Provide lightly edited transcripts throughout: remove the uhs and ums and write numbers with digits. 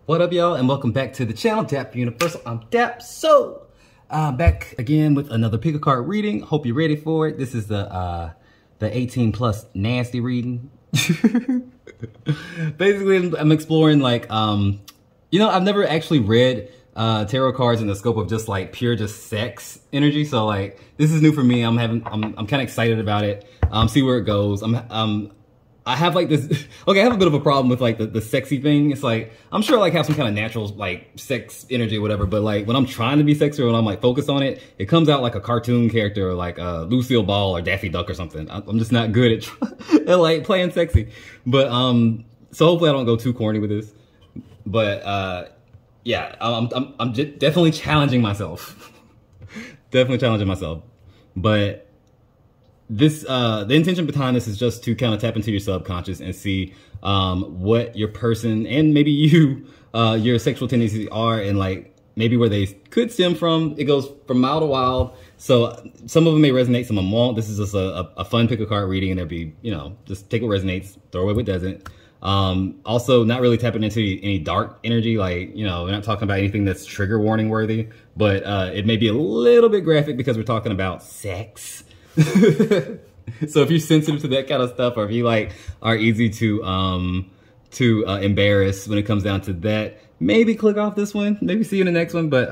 What up, y'all, and welcome back to the channel, Dap Universal. I'm Dap. So, back again with another pick a card reading. Hope you're ready for it. This is the 18 plus nasty reading. Basically, I'm exploring like, I've never actually read tarot cards in the scope of just like pure sex energy. So like, this is new for me. I'm kind of excited about it. See where it goes. I have like this, okay, I have a bit of a problem with like the sexy thing. It's like, I'm sure I like have some kind of natural like sex energy or whatever, but like when I'm trying to be sexy or when I'm like focused on it, it comes out like a cartoon character or like Lucille Ball or Daffy Duck or something. I'm just not good at like playing sexy. But, so hopefully I don't go too corny with this. But, yeah, I'm definitely challenging myself. Definitely challenging myself. But this, the intention behind this is just to kind of tap into your subconscious and see what your person and maybe you, your sexual tendencies are, and like maybe where they could stem from. It goes from mild to wild. So some of them may resonate, some of them won't. This is just a fun pick a card reading, and it'll be, just take what resonates, throw away what doesn't. Also not really tapping into any dark energy. Like, we're not talking about anything that's trigger warning worthy, but it may be a little bit graphic because we're talking about sex. So if you're sensitive to that kind of stuff, or if you like are easy to embarrass when it comes down to that, maybe click off this one, maybe see you in the next one. But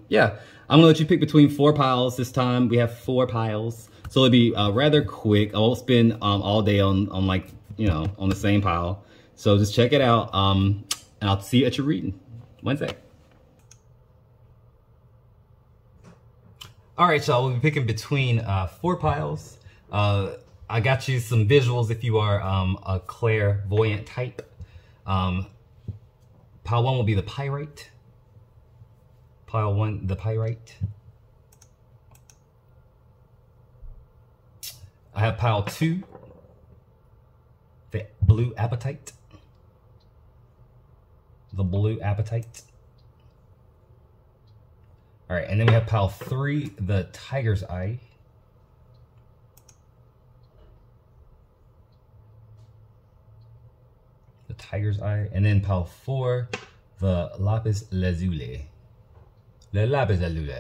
yeah, I'm gonna let you pick between 4 piles this time. We have 4 piles, so it'll be rather quick. I won't spend all day on like on the same pile. So just check it out, and I'll see you at your reading. One sec. All right, y'all, we'll be picking between 4 piles. I got you some visuals if you are a clairvoyant type. Pile 1 will be the Pyrite. Pile 1, the Pyrite. I have pile 2, the blue Apatite. The blue Apatite. All right, and then we have pile 3, the Tiger's Eye. The Tiger's Eye. And then pile 4, the Lapis Lazuli. The Lapis Lazuli.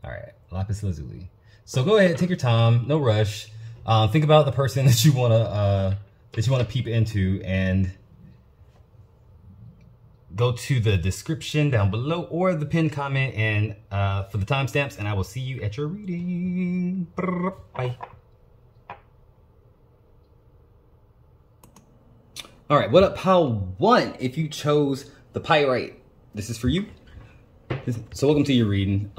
All right, Lapis Lazuli. So go ahead, take your time, no rush. Think about the person that you wanna peep into, and go to the description down below or the pinned comment and for the timestamps, and I will see you at your reading. Bye. All right, what up, pile 1? If you chose the Pyrite, this is for you. So welcome to your reading.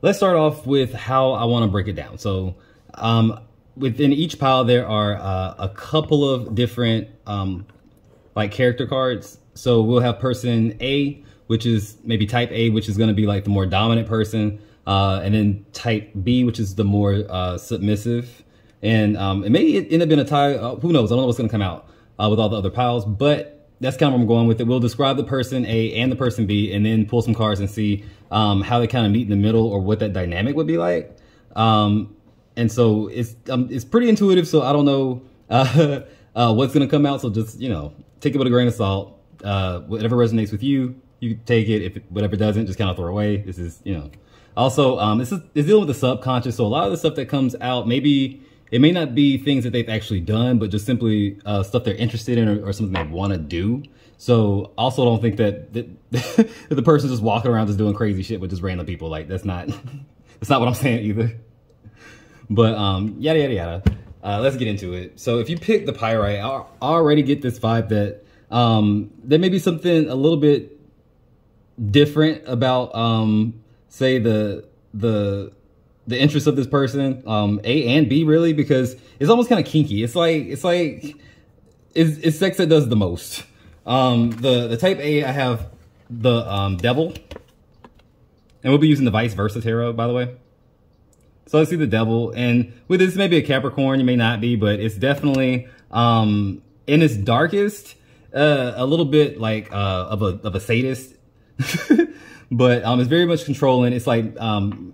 Let's start off with how I want to break it down. So within each pile, there are a couple of different like character cards. So we'll have person A, which is maybe type A, which is going to be like the more dominant person. And then type B, which is the more submissive. And it may end up being a tie. Who knows? I don't know what's going to come out with all the other piles. But that's kind of where I'm going with it. We'll describe the person A and the person B, and then pull some cards and see how they kind of meet in the middle, or what that dynamic would be like. And so it's pretty intuitive. So I don't know what's going to come out. So just, take it with a grain of salt. Whatever resonates with you, you take it. If whatever doesn't, just kind of throw away. This is, also, it's dealing with the subconscious. So a lot of the stuff that comes out, maybe it may not be things that they've actually done, but just simply stuff they're interested in, or something they want to do. So also don't think that the person's just walking around just doing crazy shit with just random people. Like that's not what I'm saying either. But yada yada yada. Let's get into it. So if you pick the Pyrite, I already get this vibe that there may be something a little bit different about, say the interest of this person, A and B really, because it's almost kind of kinky. It's sex that does the most. The type A, I have the Devil, and we'll be using the vice versa tarot, by the way. So I see the Devil, and with this, maybe a Capricorn, you may not be, but it's definitely in its darkest. A little bit like of a sadist, but it's very much controlling. It's like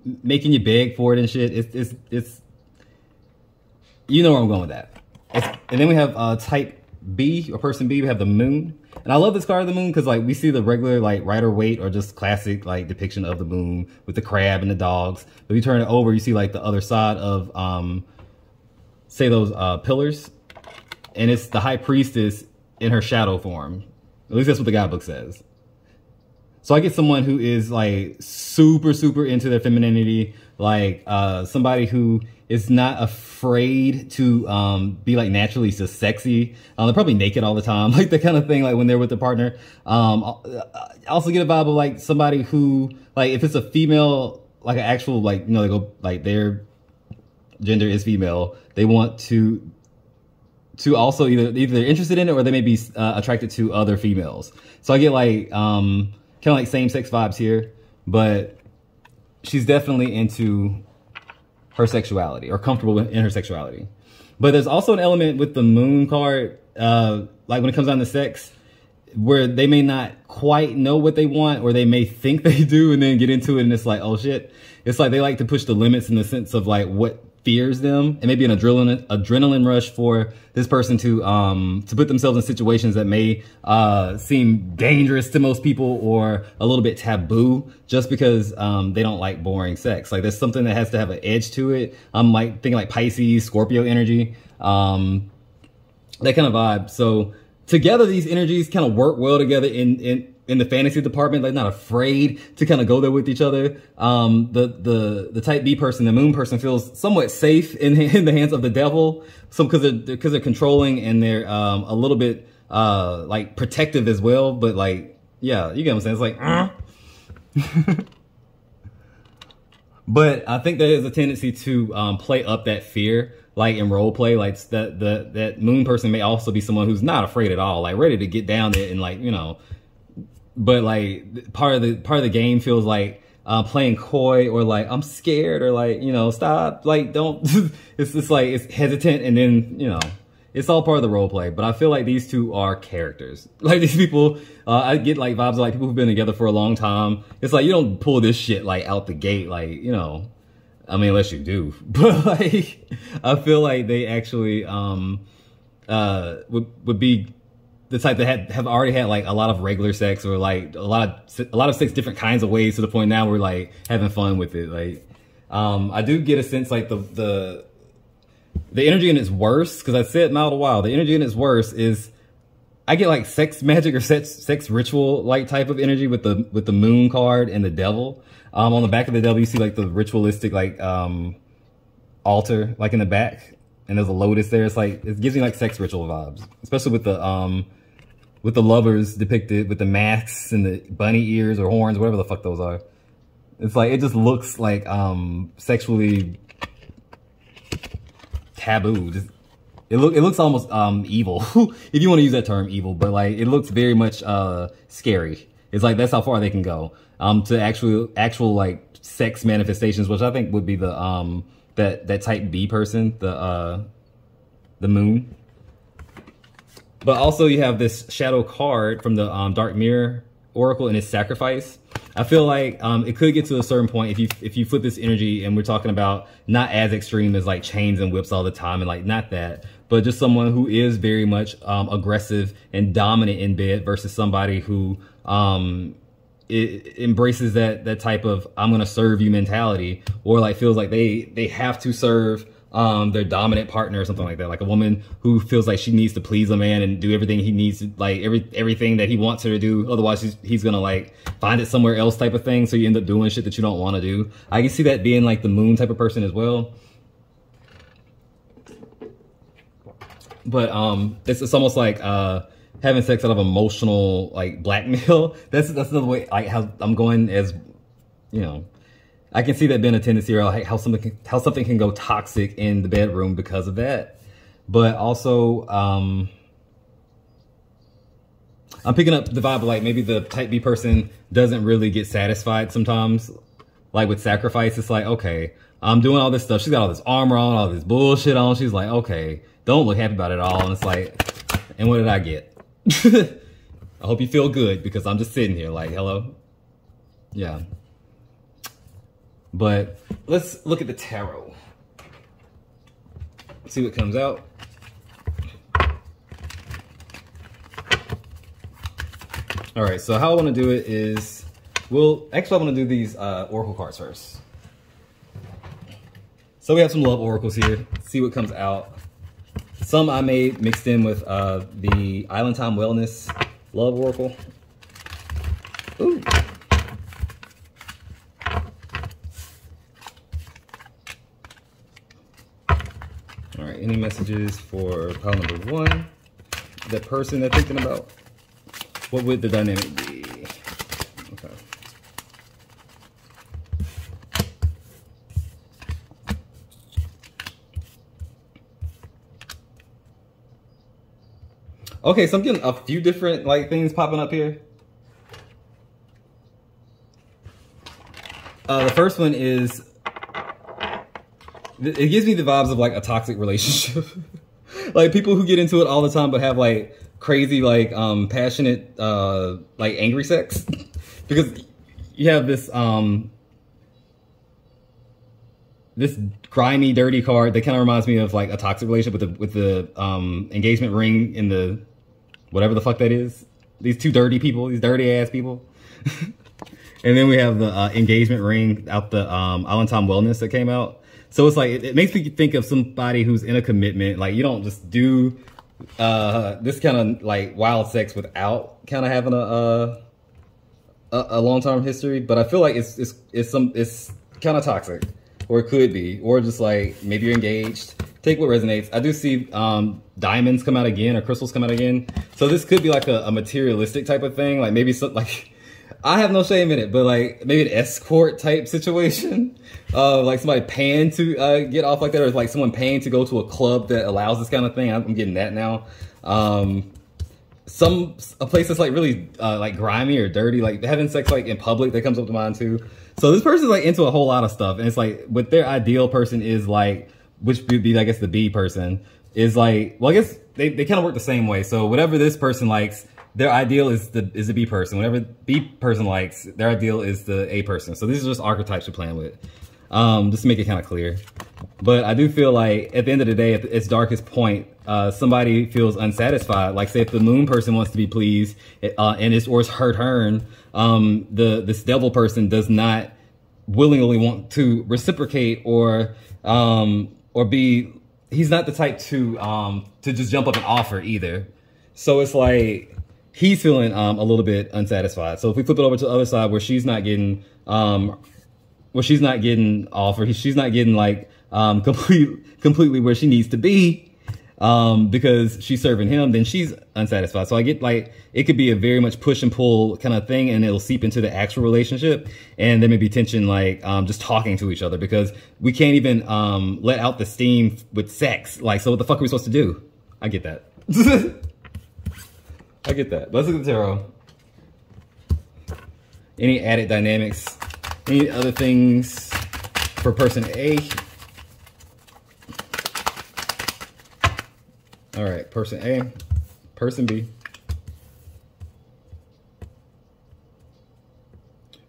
making you beg for it and shit. It's you know where I'm going with that. And then we have type B or person B, we have the moon. And I love this card of the moon because like we see the regular like Rider-Waite or just classic like depiction of the moon with the crab and the dogs. But you turn it over, you see like the other side of say those pillars, and it's the high priestess in her shadow form. At least that's what the guidebook says. So I get someone who is like super into their femininity, like somebody who is not afraid to be like naturally just sexy. They're probably naked all the time, like that kind of thing, like when they're with their partner. I also get a vibe of like somebody who, like if it's a female, like an actual, like, you know, they go like their gender is female, they want to also either they're interested in it or they may be attracted to other females. So I get like kind of like same-sex vibes here, but she's definitely into her sexuality or comfortable in her sexuality. But there's also an element with the moon card, like when it comes down to sex, where they may not quite know what they want, or they may think they do and then get into it and it's like, oh shit. It's like they like to push the limits in the sense of like what fears them, and maybe an adrenaline rush for this person to put themselves in situations that may seem dangerous to most people or a little bit taboo, just because they don't like boring sex. Like there's something that has to have an edge to it. I'm like thinking like Pisces, Scorpio energy, that kind of vibe. So together, these energies kind of work well together in the fantasy department, like not afraid to kind of go there with each other. The type B person, the moon person, feels somewhat safe in the hands of the devil. So because they're controlling and they're a little bit like protective as well. But like, yeah, you get what I'm saying? It's like, But I think there is a tendency to play up that fear, like in role play. Like that moon person may also be someone who's not afraid at all, like ready to get down there and like, you know. But like part of the game feels like playing coy, or like I'm scared, or like, you know, stop, like don't. It's just like it's hesitant, and then, you know, it's all part of the role play. But I feel like these two are characters. Like these people, I get like vibes of like people who've been together for a long time. It's like you don't pull this shit like out the gate, like, you know. I mean, unless you do. But like I feel like they actually would be the type that have already had like a lot of regular sex, or like a lot of sex different kinds of ways, to the point now we're like having fun with it. Like I do get a sense like the energy in its worst, because I said mild a while, the energy in its worst is I get like sex magic or sex ritual like type of energy with the moon card and the devil. On the back of the devil you see like the ritualistic like altar like in the back, and there's a lotus there. It's like it gives me like sex ritual vibes, especially with the lovers depicted with the masks and the bunny ears or horns, whatever the fuck those are. It's like, it just looks like sexually taboo. Just, it looks almost evil, if you want to use that term, evil. But like it looks very much scary. It's like that's how far they can go to actual like sex manifestations, which I think would be the that type B person, the moon. But also you have this shadow card from the Dark Mirror Oracle, and it's sacrifice. I feel like it could get to a certain point if you flip this energy, and we're talking about not as extreme as like chains and whips all the time, and like not that, but just someone who is very much aggressive and dominant in bed, versus somebody who it embraces that type of I'm gonna serve you mentality, or like feels like they have to serve their dominant partner or something like that. Like a woman who feels like she needs to please a man and do everything he needs to, like everything that he wants her to do, otherwise he's gonna like find it somewhere else type of thing, so you end up doing shit that you don't want to do. I can see that being like the moon type of person as well. But it's almost like having sex out of emotional like blackmail. That's another way like how I'm going, as you know. I can see that being a tendency, or like how something can go toxic in the bedroom because of that. But also, I'm picking up the vibe of like maybe the type B person doesn't really get satisfied sometimes. Like with sacrifice, it's like, okay, I'm doing all this stuff. She's got all this armor on, all this bullshit on. She's like, okay, don't look happy about it all. And it's like, and what did I get? I hope you feel good, because I'm just sitting here like, hello? Yeah. But let's look at the tarot. See what comes out. All right, so how I want to do it is, well, actually I want to do these oracle cards first. So we have some love oracles here. See what comes out. Some I made mixed in with the Valentine Wellness Love Oracle. Ooh. All right, any messages for pile number 1? That person they're thinking about? What would the dynamic be? Okay. Okay, so I'm getting a few different like things popping up here. The first one is, it gives me the vibes of like a toxic relationship. Like people who get into it all the time but have like crazy like passionate like angry sex. Because you have this this grimy, dirty card that kind of reminds me of like a toxic relationship with the engagement ring in the whatever the fuck that is. These two dirty people, these dirty ass people. And then we have the engagement ring out the Valentine Wellness that came out. So it's like, it makes me think of somebody who's in a commitment. Like you don't just do this kind of like wild sex without kind of having a long-term history. But I feel like it's kind of toxic, or it could be, or just like maybe you're engaged. Take what resonates. I do see diamonds come out again, or crystals come out again. So this could be like a materialistic type of thing. Like maybe some like, I have no shame in it, but like maybe an escort type situation. Like somebody paying to get off like that, or like someone paying to go to a club that allows this kind of thing. I'm getting that now. A place that's like really like grimy or dirty, like having sex like in public, that comes up to mind too. So this person's like into a whole lot of stuff, and it's like what their ideal person is like, which would be I guess the B person, is like, well I guess they kind of work the same way. So whatever this person likes, their ideal is the B person. Whatever B person likes, their ideal is the A person. So these are just archetypes you're playing with. Just to make it kind of clear. But I do feel like at the end of the day, at its darkest point, somebody feels unsatisfied. Like say if the moon person wants to be pleased, and it's her turn, this devil person does not willingly want to reciprocate or be, he's not the type to just jump up and offer either. So it's like, he's feeling a little bit unsatisfied. So if we flip it over to the other side where she's not getting offered, she's not getting like completely where she needs to be because she's serving him, then she's unsatisfied. So I get like, it could be a very much push and pull kind of thing, and it'll seep into the actual relationship, and there may be tension like just talking to each other because we can't even let out the steam with sex. Like, so what the fuck are we supposed to do? I get that. I get that. Let's look at the tarot. Any added dynamics? Any other things for person A? All right, person A, person B.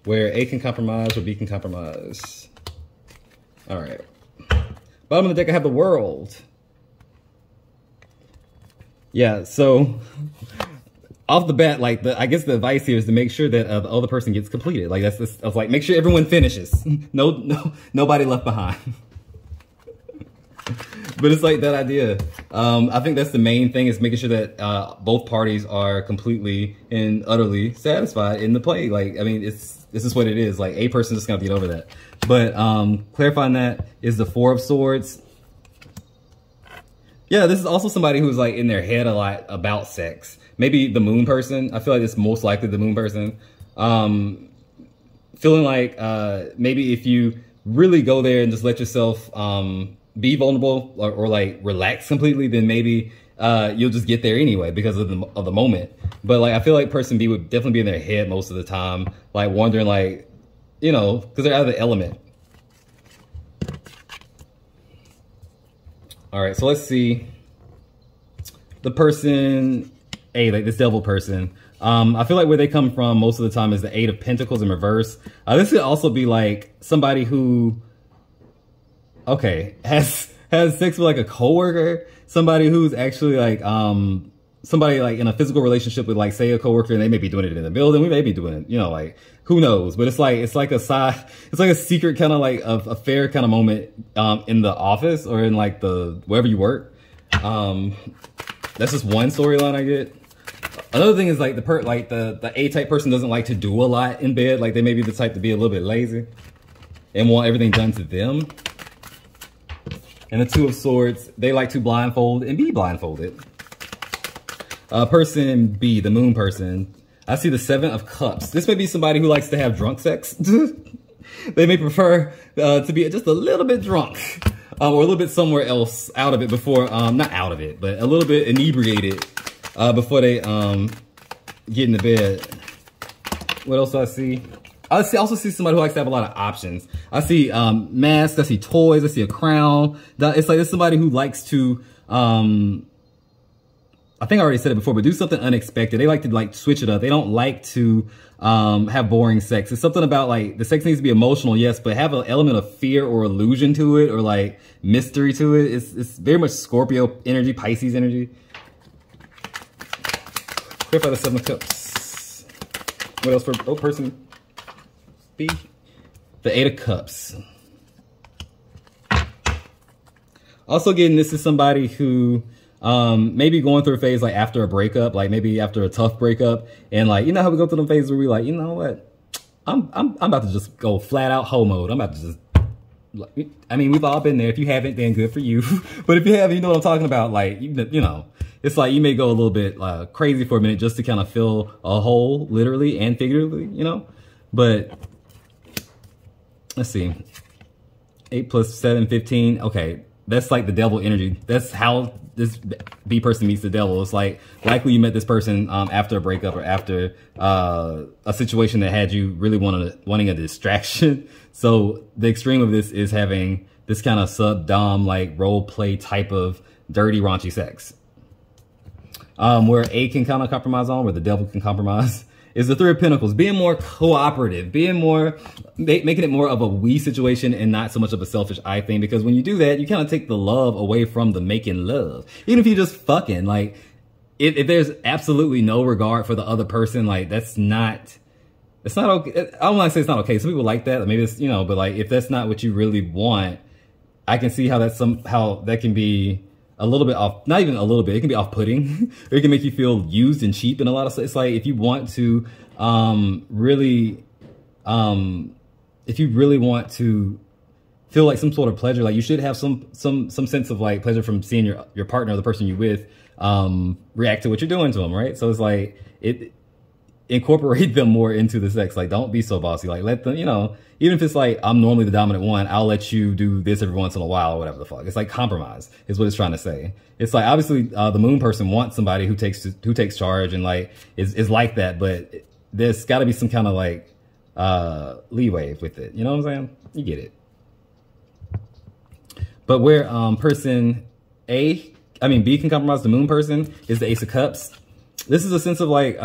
Where A can compromise or B can compromise. All right. Bottom of the deck, I have the World. Yeah, so off the bat, like I guess the advice here is to make sure that the other person gets completed. Like that's like make sure everyone finishes. Nobody left behind. But it's like that idea. I think that's the main thing, is making sure that both parties are completely and utterly satisfied in the play. Like, I mean, this is what it is. Like a person's just gonna get over that. But clarifying that is the Four of Swords. Yeah, this is also somebody who's like in their head a lot about sex. Maybe the moon person. I feel like it's most likely the moon person. Feeling like maybe if you really go there and just let yourself be vulnerable or like relax completely, then maybe you'll just get there anyway because of the moment. But like I feel like person B would definitely be in their head most of the time, like wondering like, you know, because they're out of the element. All right, so let's see. The person A, like this devil person. I feel like where they come from most of the time is the Eight of Pentacles in reverse. This could also be like somebody who, okay, has sex with like a coworker, somebody who's actually like somebody like in a physical relationship with like, say, a coworker, and they may be doing it in the building. We may be doing it, you know, like, who knows? But it's like a secret kind of like affair kind of moment in the office or in like wherever you work. That's just one storyline I get. Another thing is like the A-type person doesn't like to do a lot in bed. Like they may be the type to be a little bit lazy and want everything done to them. And the Two of Swords, they like to blindfold and be blindfolded. Person B, the moon person, I see the Seven of Cups. This may be somebody who likes to have drunk sex. They may prefer to be just a little bit drunk or a little bit somewhere else out of it before, not out of it, but a little bit inebriated before they get into bed. What else do I see? I also see somebody who likes to have a lot of options. I see masks, I see toys, I see a crown. It's like there's somebody who likes to, I think I already said it before, but do something unexpected. They like to like switch it up. They don't like to have boring sex. It's something about like the sex needs to be emotional, yes, but have an element of fear or illusion to it or like mystery to it. It's very much Scorpio energy, Pisces energy. Clarify the Seven of Cups. What else for person B? The Eight of Cups. Also getting this is somebody who maybe going through a phase like after a breakup, like maybe after a tough breakup, and like, you know how we go through the phases where we like, you know what, I'm about to just go flat out hoe mode. I'm about to just, I mean, we've all been there. If you haven't, then good for you. But if you have, you know what I'm talking about. Like, you know, it's like you may go a little bit crazy for a minute just to kind of fill a hole, literally and figuratively, you know. But let's see, 8 plus 7, 15. Okay, that's like the devil energy. That's how this B person meets the devil. It's like likely you met this person after a breakup or after a situation that had you really wanting a distraction. So the extreme of this is having this kind of sub-dom like role play type of dirty raunchy sex. Where A can kind of compromise on, where the devil can compromise, is the Three of Pentacles. Being more cooperative, being more, making it more of a we situation and not so much of a selfish I thing. Because when you do that, you kind of take the love away from the making love. Even if you just fucking, like, if there's absolutely no regard for the other person, like, it's not okay. I don't want to say it's not okay. Some people like that. Maybe it's, you know, but like, if that's not what you really want, I can see how that can be a little bit off, not even a little bit, it can be off-putting, or it can make you feel used and cheap in a lot of stuff. It's like, if you want to if you really want to feel like some sort of pleasure, like you should have some sense of like pleasure from seeing your partner, or the person you're with, react to what you're doing to them, right? So it's like, incorporate them more into the sex. Like, don't be so bossy. Like, let them, you know, even if it's like, I'm normally the dominant one, I'll let you do this every once in a while or whatever the fuck. It's like compromise is what it's trying to say. It's like, obviously, the moon person wants somebody who takes charge and like, is like that, but there's gotta be some kind of like, leeway with it. You know what I'm saying? You get it. But where, person B can compromise the moon person is the Ace of Cups. This is a sense of like,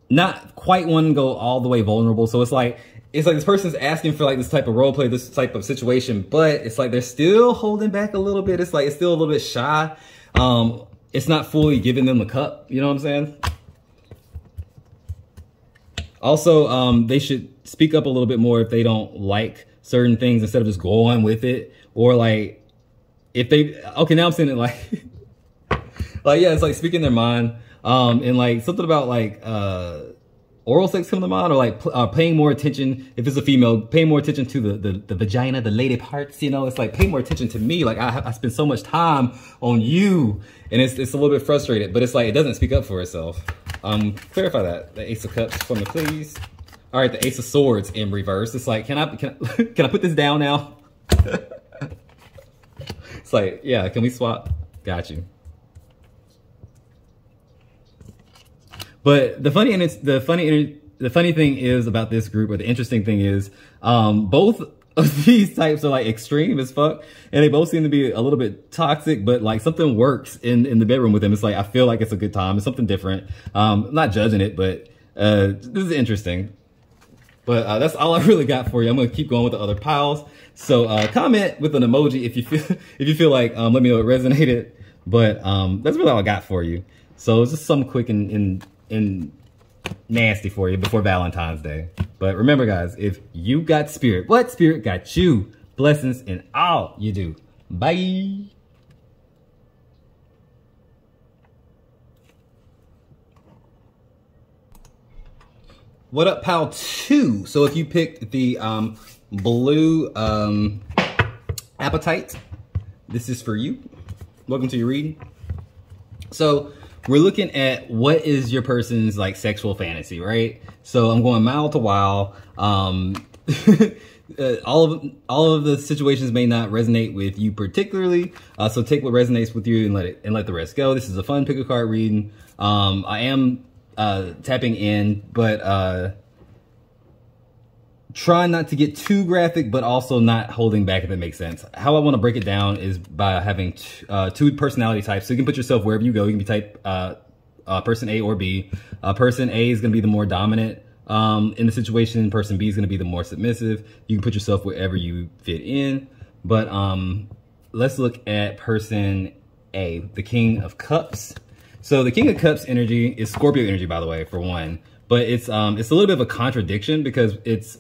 not quite want to go all the way vulnerable. So it's like this person's asking for like this type of role play, this type of situation, but it's like they're still holding back a little bit. It's like it's still a little bit shy. It's not fully giving them the cup. You know what I'm saying? Also, they should speak up a little bit more if they don't like certain things instead of just going with it. Or like, if they, okay, now I'm saying it like, like, yeah, it's like speaking their mind. And like something about like, oral sex come to mind, or like paying more attention. If it's a female, paying more attention to the vagina, the lady parts, you know. It's like, pay more attention to me. Like I spend so much time on you, and it's a little bit frustrated, but it's like, it doesn't speak up for itself. Clarify that. The Ace of Cups for me, please. All right, the Ace of Swords in reverse. It's like, can I put this down now? It's like, yeah, can we swap? Got you. But the funny thing is about this group, or the interesting thing is, both of these types are like extreme as fuck, and they both seem to be a little bit toxic, but like something works in the bedroom with them. It's like, I feel like it's a good time. It's something different. Not judging it, but this is interesting. But that's all I really got for you. I'm gonna keep going with the other piles. So comment with an emoji if you feel like, let me know it resonated. But that's really all I got for you. So it's just something quick and nasty for you before Valentine's Day. But remember, guys, if you got spirit, what spirit got you? Blessings in all you do. Bye. What up, pal 2? So if you picked the blue Apatite, this is for you. Welcome to your reading. So we're looking at what is your person's like sexual fantasy, right? So I'm going mild to wild. All of the situations may not resonate with you particularly. So take what resonates with you and let the rest go. This is a fun pick a card reading. I am tapping in, but try not to get too graphic, but also not holding back, if it makes sense. How I want to break it down is by having two personality types. So you can put yourself wherever you go. You can be type person A or B. Person A is going to be the more dominant in the situation. Person B is going to be the more submissive. You can put yourself wherever you fit in. But let's look at person A, the King of Cups. So the King of Cups energy is Scorpio energy, by the way, for one. But it's a little bit of a contradiction because it's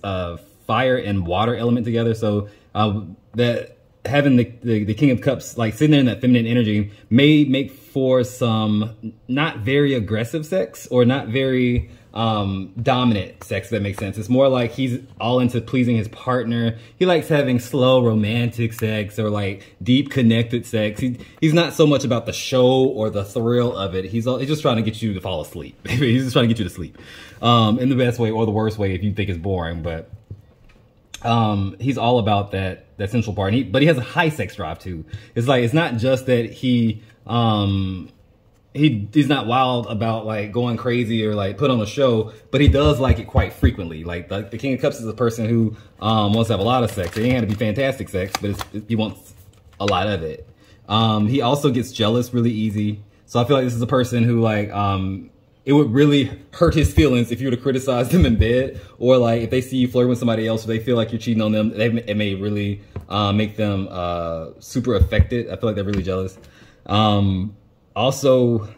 fire and water element together. So that having the King of Cups like sitting there in that feminine energy may make for some not very aggressive sex or not very dominant sex, if that makes sense. It's more like he's all into pleasing his partner. He likes having slow romantic sex or like deep connected sex. He's not so much about the show or the thrill of it. He's just trying to get you to fall asleep. He's just trying to get you to sleep in the best way or the worst way if you think it's boring. But he's all about that sensual part. But he has a high sex drive too. It's like it's not just that he's not wild about like going crazy or like put on a show, but he does like it quite frequently. Like the King of Cups is a person who wants to have a lot of sex. It ain't got to be fantastic sex, but he wants a lot of it. He also gets jealous really easy. So I feel like this is a person who like it would really hurt his feelings if you were to criticize them in bed, or like if they see you flirting with somebody else or they feel like you're cheating on them. It may really make them super affected. I feel like they're really jealous. Also,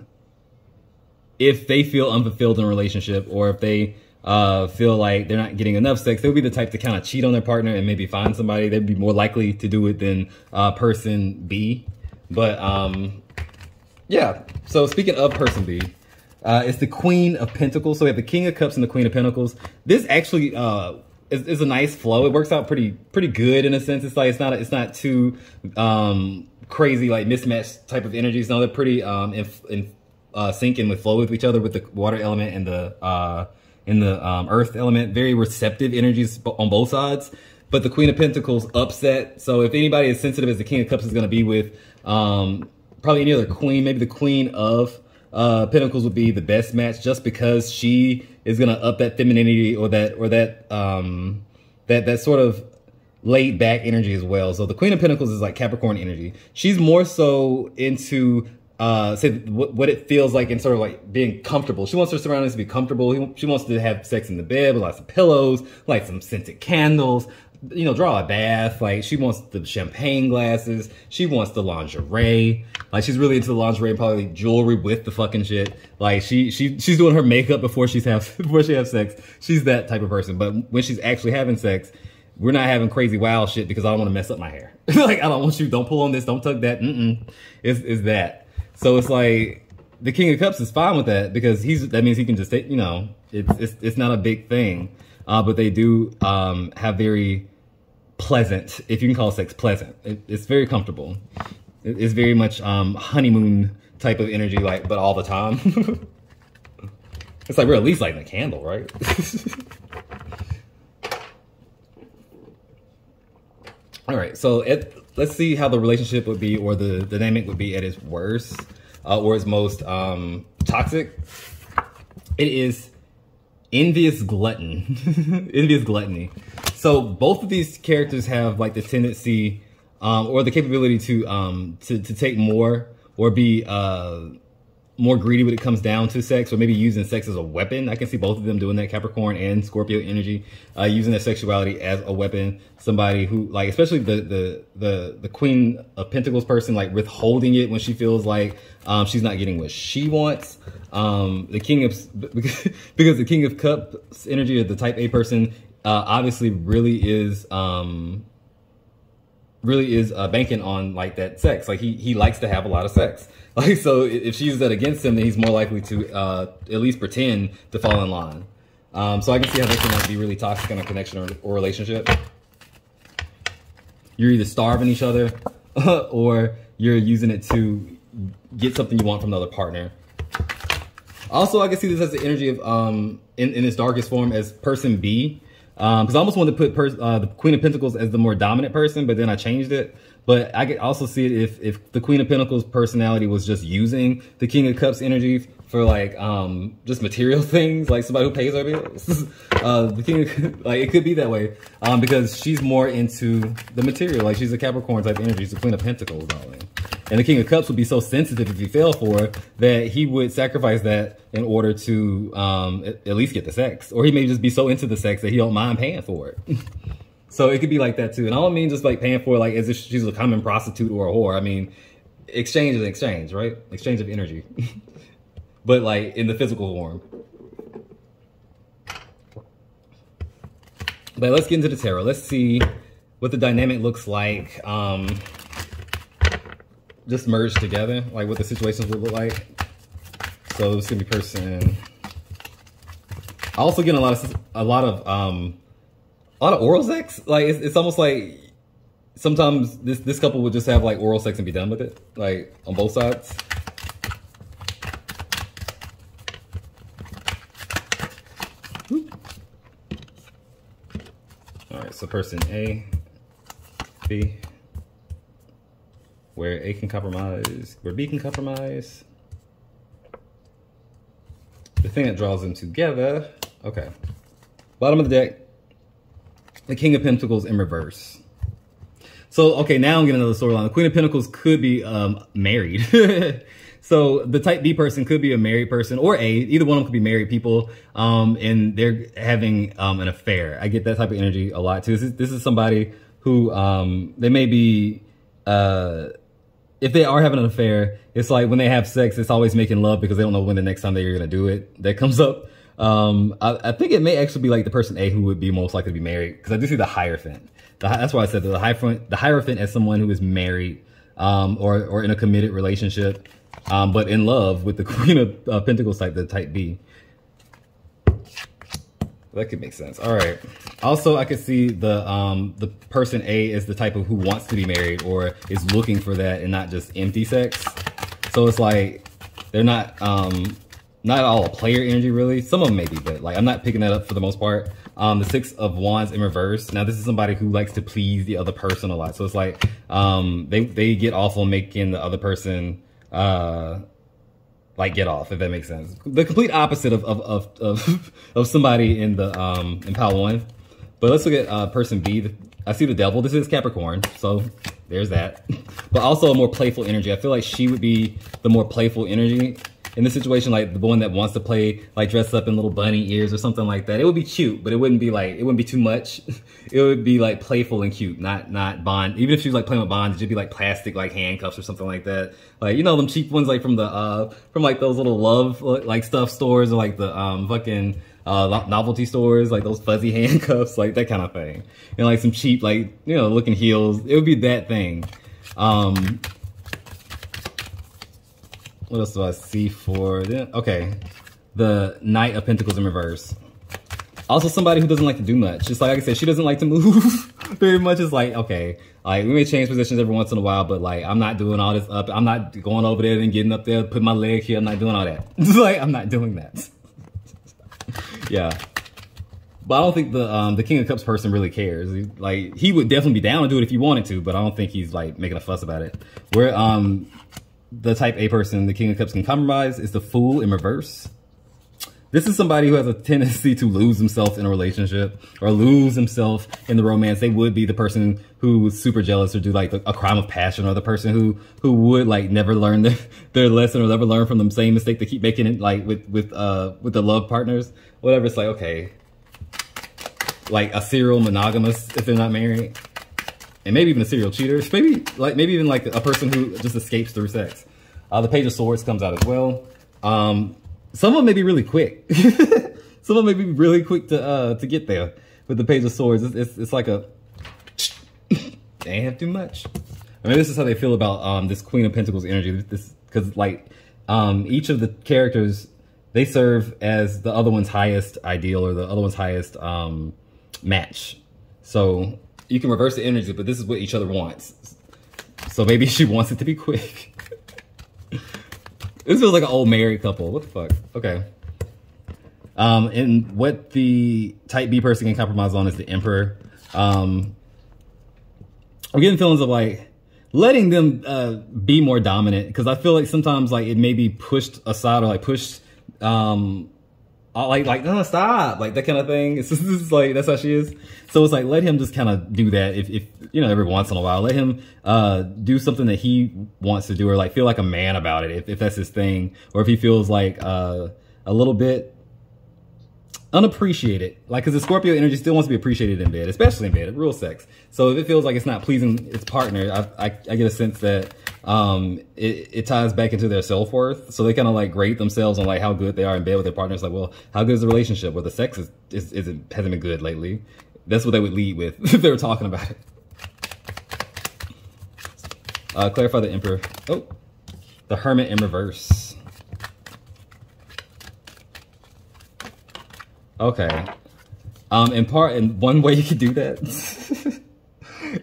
if they feel unfulfilled in a relationship, or if they feel like they're not getting enough sex, they'll be the type to kind of cheat on their partner and maybe find somebody. They'd be more likely to do it than person B. But yeah, so speaking of person B, it's the Queen of Pentacles. So we have the King of Cups and the Queen of Pentacles. This actually is a nice flow. It works out pretty good in a sense. It's like it's not too crazy like mismatched type of energies. No, they're pretty in sync and with flow with each other, with the water element and the earth element. Very receptive energies on both sides. But the Queen of Pentacles upset. So if anybody is sensitive as the King of Cups is going to be with probably any other queen, maybe the Queen of Pentacles would be the best match, just because she is going to up that femininity or that sort of laid back energy as well. So the Queen of Pentacles is like Capricorn energy. She's more so into say what it feels like and sort of like being comfortable. She wants her surroundings to be comfortable. She wants to have sex in the bed with lots of pillows, like some scented candles, you know, draw a bath. Like she wants the champagne glasses. She wants the lingerie. Like she's really into the lingerie and probably jewelry with the fucking shit. Like she's doing her makeup before she has sex. She's that type of person. But when she's actually having sex, we're not having crazy wild shit because I don't want to mess up my hair. Like I don't want you, don't pull on this, don't tug that. It's that. So it's like the King of Cups is fine with that because that means he can just take, you know, it's not a big thing. But they do have very pleasant, if you can call sex pleasant. It's very comfortable. It's very much honeymoon type of energy, like, but all the time. It's like we're at least lighting a candle, right? All right, so let's see how the relationship would be, or the dynamic would be at its worst, or its most toxic. It is envious glutton, envious gluttony. So both of these characters have like the tendency, or the capability to take more, or be more greedy when it comes down to sex, or maybe using sex as a weapon. I can see both of them doing that, Capricorn and Scorpio energy, using their sexuality as a weapon. Somebody who, like, especially the Queen of Pentacles person, like withholding it when she feels like she's not getting what she wants. The King of, because the King of Cups energy of the type A person obviously really is banking on like that sex. Like he likes to have a lot of sex. Like, so if she uses that against him, then he's more likely to at least pretend to fall in line. So I can see how that can like be really toxic in a connection or relationship. You're either starving each other or you're using it to get something you want from the other partner. Also, I can see this as the energy of in its darkest form as person B. Because I almost wanted to put the Queen of Pentacles as the more dominant person, but then I changed it. But I could also see it if the Queen of Pentacles personality was just using the King of Cups energy for like just material things, like somebody who pays her bills. The King of, like, it could be that way because she's more into the material. Like, she's a Capricorn type energy. She's the Queen of Pentacles, darling. And the King of Cups would be so sensitive if he fell for her that he would sacrifice that in order to at least get the sex. Or he may just be so into the sex that he don't mind paying for it. So it could be like that too. And I don't mean just like paying for it like as if she's a common prostitute or a whore. I mean, exchange is exchange, right? Exchange of energy. But like in the physical form. But let's get into the tarot. Let's see what the dynamic looks like. Just merged together, like what the situations would look like. So it's gonna be person. I also get a lot of oral sex. Like it's almost like sometimes this couple would just have like oral sex and be done with it, like on both sides. All right, so person A, B, where A can compromise, where B can compromise. The thing that draws them together. Okay, bottom of the deck. The King of Pentacles in reverse. So, okay, now I'm getting another storyline. The Queen of Pentacles could be married. So the type B person could be a married person, or A. Either one of them could be married people, and they're having an affair. I get that type of energy a lot too. This is somebody who they may be, if they are having an affair, it's like when they have sex, it's always making love because they don't know when the next time they're going to do it. That comes up. I think it may actually be like the person A who would be most likely to be married, because I do see the Hierophant. That's why I said the Hierophant as someone who is married or in a committed relationship, but in love with the Queen of Pentacles type, the type B. That could make sense. All right. Also, I could see the person A is the type of who wants to be married or is looking for that and not just empty sex. So it's like they're not all a player energy, really. Some of them maybe, but like I'm not picking that up for the most part. The Six of Wands in reverse. Now this is somebody who likes to please the other person a lot. So it's like they get off on making the other person like get off, if that makes sense. The complete opposite of somebody in the in pile 1. But let's look at person B. I see the Devil. This is Capricorn, so there's that. But also a more playful energy. I feel like she would be the more playful energy in this situation, like the one that wants to play, like dress up in little bunny ears or something like that. It would be cute, but it wouldn't be too much. It would be like playful and cute, not bond. Even if she was like playing with bonds, it'd be like plastic, like handcuffs or something like that. Like, you know, them cheap ones, like from like those little love, like stuff stores, or like the fucking novelty stores, like those fuzzy handcuffs, like that kind of thing. And like some cheap, like, you know, looking heels. It would be that thing. What else do I see for them? Okay, the Knight of Pentacles in reverse. Also somebody who doesn't like to do much. Just like I said, she doesn't like to move very much. It's like, okay, like we may change positions every once in a while, but like I'm not doing all this up. I'm not going over there and getting up there, putting my leg here. I'm not doing all that. Like, I'm not doing that. Yeah. But I don't think the King of Cups person really cares. Like, he would definitely be down to do it if he wanted to, but I don't think he's like making a fuss about it. Where the type A person, the King of Cups can compromise, is the Fool in reverse. this is somebody who has a tendency to lose himself in a relationship or lose himself in the romance. They would be the person who's super jealous or do like a crime of passion, or the person who would like never learn their lesson or never learn from the same mistake they keep making it like with the love partners, whatever. It's like, okay, like a serial monogamous if they're not married, and maybe even a serial cheater, maybe even like a person who just escapes through sex. The Page of Swords comes out as well. Some of them may be really quick. Some of them may be really quick to get there with the Page of Swords. It's like a, they ain't have too much. I mean, this is how they feel about this Queen of Pentacles energy. Because like each of the characters, they serve as the other one's highest ideal or the other one's highest match. So you can reverse the energy, but this is what each other wants. So maybe she wants it to be quick. This feels like an old married couple. What the fuck? Okay. And what the type B person can compromise on is the Emperor. I'm getting feelings of like letting them be more dominant, because I feel like sometimes like it may be pushed aside or like pushed like no, stop, like that kind of thing. It's just like that's how she is. So it's like let him just kind of do that if you know, every once in a while. Let him do something that he wants to do, or like feel like a man about it if that's his thing, or if he feels like a little bit unappreciated. Like, because the Scorpio energy still wants to be appreciated in bed, especially in bed, real sex. So if it feels like it's not pleasing its partner, I get a sense that it ties back into their self-worth. So they kind of like grade themselves on like how good they are in bed with their partner. It's like, well, how good is the relationship? Well, the sex hasn't been good lately. That's what they would lead with if they were talking about it. Clarify the Emperor. Oh, the Hermit in reverse. Okay. And one way you could do that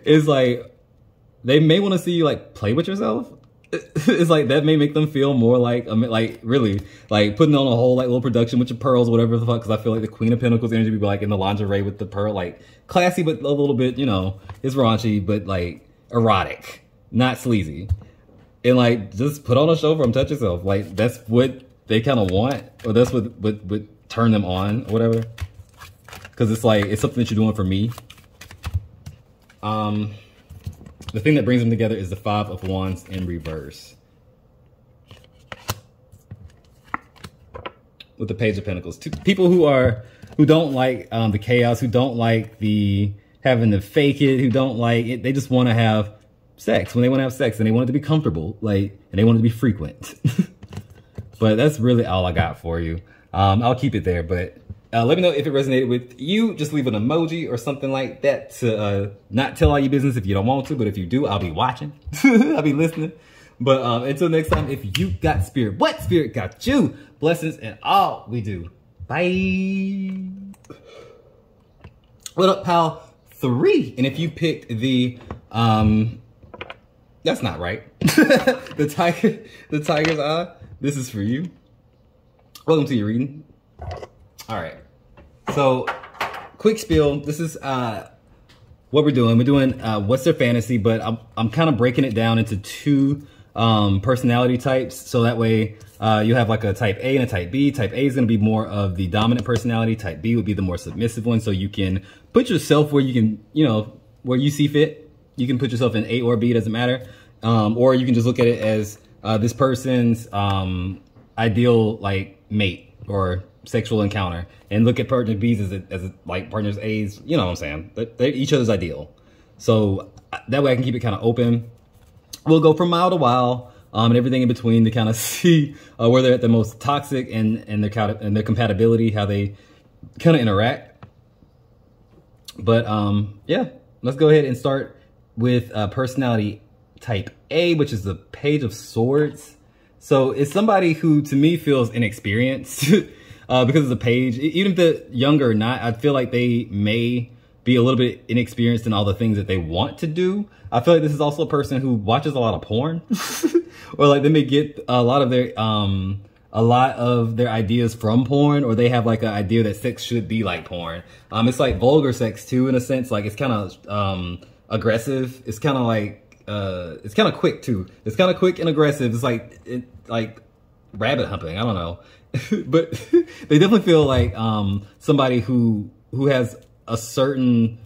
is like, they may want to see you like play with yourself. It's like that may make them feel more like really like putting on a whole like little production with your pearls or whatever the fuck. Because I feel like the Queen of Pentacles energy would be like in the lingerie with the pearl, like classy but a little bit, you know, it's raunchy but like erotic, not sleazy. And like just put on a show for them, touch yourself. Like that's what they kind of want, or that's what would turn them on or whatever. Because it's like it's something that you're doing for me. The thing that brings them together is the Five of Wands in reverse. With the Page of Pentacles. People who don't like the chaos, who don't like the having to fake it, who don't like it, they just want to have sex. When they want to have sex, and they want it to be comfortable, like, and they want it to be frequent. But that's really all I got for you. I'll keep it there, but let me know if it resonated with you. Just leave an emoji or something like that to not tell all your business if you don't want to, but if you do, I'll be watching. I'll be listening. But until next time, if you got spirit, what spirit got you? Blessings and all we do. Bye. What up, pal? 3. And if you picked the that's not right. the tiger's eye, this is for you. Welcome to your reading. All right, so quick spiel. This is what we're doing. We're doing what's their fantasy, but I'm kind of breaking it down into 2 personality types. So that way you have like a type A and a type B. Type A is going to be more of the dominant personality. Type B would be the more submissive one. So you can put yourself where you can, you know, where you see fit. You can put yourself in A or B, doesn't matter. Or you can just look at it as this person's ideal like mate or sexual encounter, and look at partner B's as like partners A's, you know what I'm saying? But they're each other's ideal. So that way I can keep it kind of open. We'll go from mile to mile and everything in between to kind of see where they're at the most toxic and their compatibility, how they kind of interact. But yeah, let's go ahead and start with personality type A, which is the Page of Swords. So it's somebody who to me feels inexperienced. Because it's a page, even if they're younger or not, I feel like they may be a little bit inexperienced in all the things that they want to do. I feel like this is also a person who watches a lot of porn, or like they may get a lot of their ideas from porn, or they have like an idea that sex should be like porn. It's like vulgar sex too, in a sense. Like it's kind of aggressive. It's kind of like it's kind of quick too. It's kind of quick and aggressive. It's like rabbit humping. I don't know. But they definitely feel like somebody who has a certain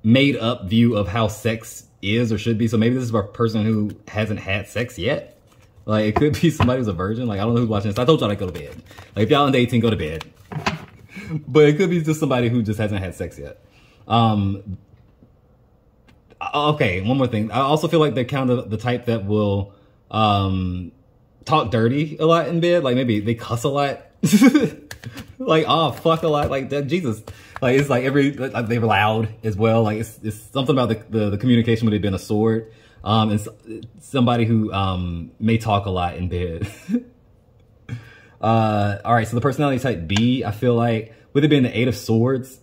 made up view of how sex is or should be. So maybe this is a person who hasn't had sex yet. Like, it could be somebody who's a virgin. Like, I don't know who's watching this. I told y'all to go to bed. Like, if y'all under 18, go to bed. But it could be just somebody who just hasn't had sex yet. Okay, one more thing. I also feel like they're kind of the type that will talk dirty a lot in bed. Like, maybe they cuss a lot. Like, oh, fuck a lot. Like, Jesus. Like, it's like like they're loud as well. Like, it's something about the communication would have been a sword. And somebody who may talk a lot in bed. All right, so the personality type B, I feel like, with it being the 8 of Swords,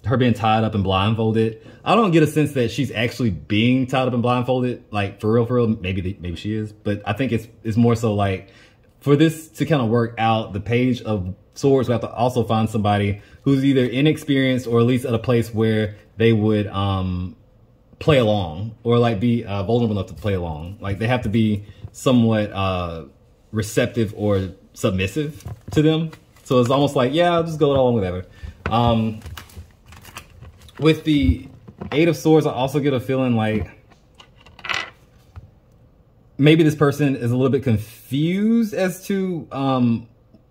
her being tied up and blindfolded, I don't get a sense that she's actually being tied up and blindfolded. Like, for real, maybe she is. But I think it's more so like, for this to kind of work out, the Page of Swords, we have to also find somebody who's either inexperienced or at least at a place where they would play along, or like be vulnerable enough to play along. Like, they have to be somewhat receptive or submissive to them. So it's almost like, yeah, I'll just go along with whatever. With the 8 of Swords, I also get a feeling like maybe this person is a little bit confused as to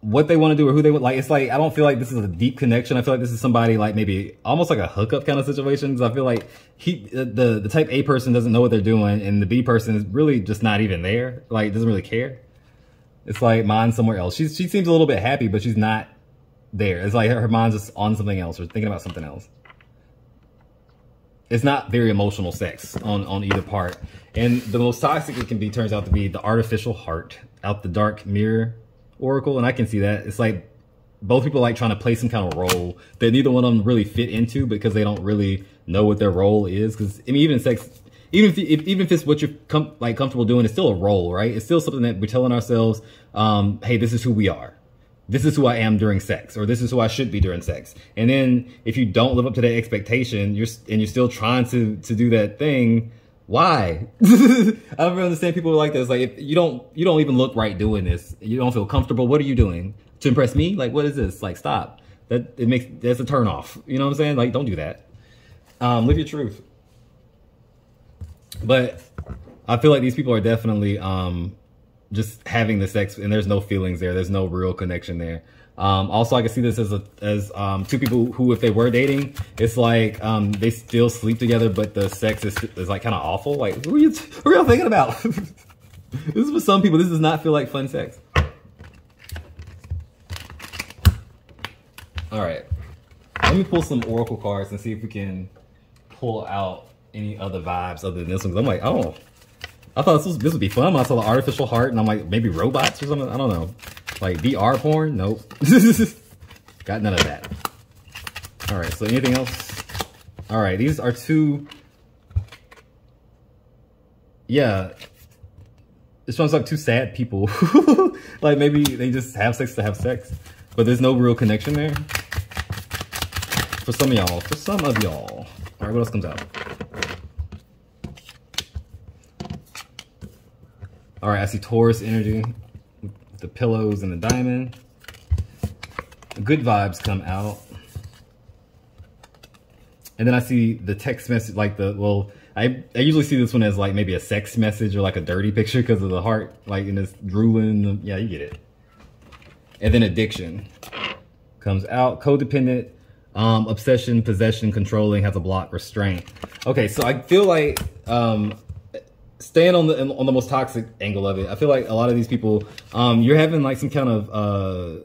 what they want to do or who they would like. It's like, I don't feel like this is a deep connection. I feel like this is somebody like maybe almost like a hookup kind of situations. I feel like the type A person doesn't know what they're doing, and the B person is really just not even there. Like, doesn't really care. It's like mind's somewhere else. She seems a little bit happy, but she's not there. It's like her mind's just on something else or thinking about something else. It's not very emotional sex on either part. And the most toxic it can be turns out to be the artificial heart out the dark mirror oracle. And I can see that. It's like both people like trying to play some kind of role that neither one of them really fit into because they don't really know what their role is. Because I mean, even in sex, even if it's what you're comfortable doing, it's still a role, right? It's still something that we're telling ourselves, hey, this is who we are. This is who I am during sex, or this is who I should be during sex. And then if you don't live up to that expectation, you're still trying to do that thing. Why? I don't really understand people like this. Like, if you don't even look right doing this, you don't feel comfortable. What are you doing to impress me? Like, what is this? Like, stop. That's a turn off. You know what I'm saying? Like, don't do that. Live your truth. But I feel like these people are definitely just having the sex, and there's no feelings there. There's no real connection there. Also, I can see this as two people who, if they were dating, it's like they still sleep together, but the sex is like kind of awful. Like, who are y'all thinking about? This is for some people. This does not feel like fun sex. All right, let me pull some oracle cards and see if we can pull out any other vibes other than this one. 'Cause I'm like, oh, I thought this would be fun. I saw the artificial heart, and I'm like, maybe robots or something. I don't know. Like VR porn? Nope. Got none of that. All right, so anything else? All right, these are two. Yeah. This one's like two sad people. Like, maybe they just have sex to have sex, but there's no real connection there. For some of y'all. For some of y'all. All right, what else comes out? All right, I see Taurus energy with the pillows and the diamond. Good vibes come out. And then I see the text message, like I usually see this one as like maybe a sex message or like a dirty picture because of the heart, like in this drooling. Yeah, you get it. And then addiction comes out. Codependent, obsession, possession, controlling, has a block, restraint. Okay, so I feel like staying on the most toxic angle of it, I feel like a lot of these people, you're having like some kind of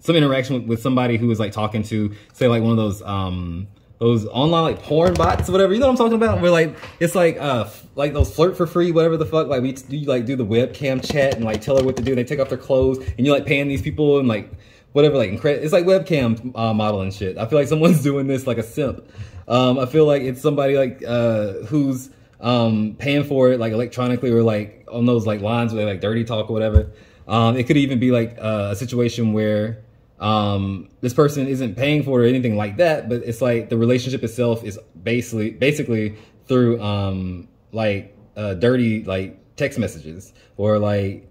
some interaction with somebody who is like talking to, say, like one of those online like porn bots or whatever. You know what I'm talking about? Where like it's like those flirt for free, whatever the fuck. Like we do the webcam chat and like tell her what to do. And they take off their clothes and you're like paying these people and like whatever, like it's like webcam model and shit. I feel like someone's doing this like a simp. I feel like it's somebody like who's paying for it like electronically or like on those like lines where they like dirty talk or whatever. It could even be like a situation where this person isn't paying for it or anything like that, but it's like the relationship itself is basically through like dirty like text messages or like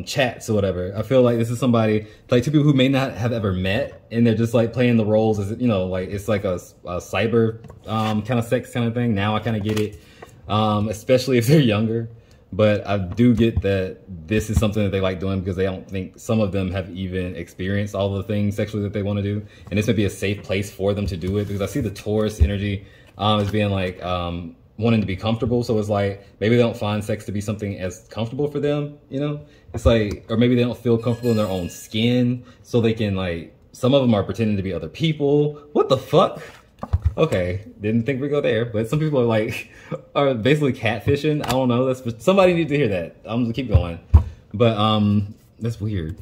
chats or whatever. I feel like this is somebody, like two people who may not have ever met, and they're just like playing the roles as, you know, like it's like a cyber kind of sex kind of thing. Now I kind of get it, especially if they're younger. But I do get that this is something that they like doing because they don't think some of them have even experienced all the things sexually that they want to do. And this would be a safe place for them to do it, because I see the Taurus energy as being like wanting to be comfortable. So it's like maybe they don't find sex to be something as comfortable for them, you know? It's like, or maybe they don't feel comfortable in their own skin, so they can like, some of them are pretending to be other people. What the fuck? Okay, didn't think we'd go there, but some people are like, are basically catfishing. I don't know, that's, somebody needs to hear that. I'm gonna keep going. But that's weird.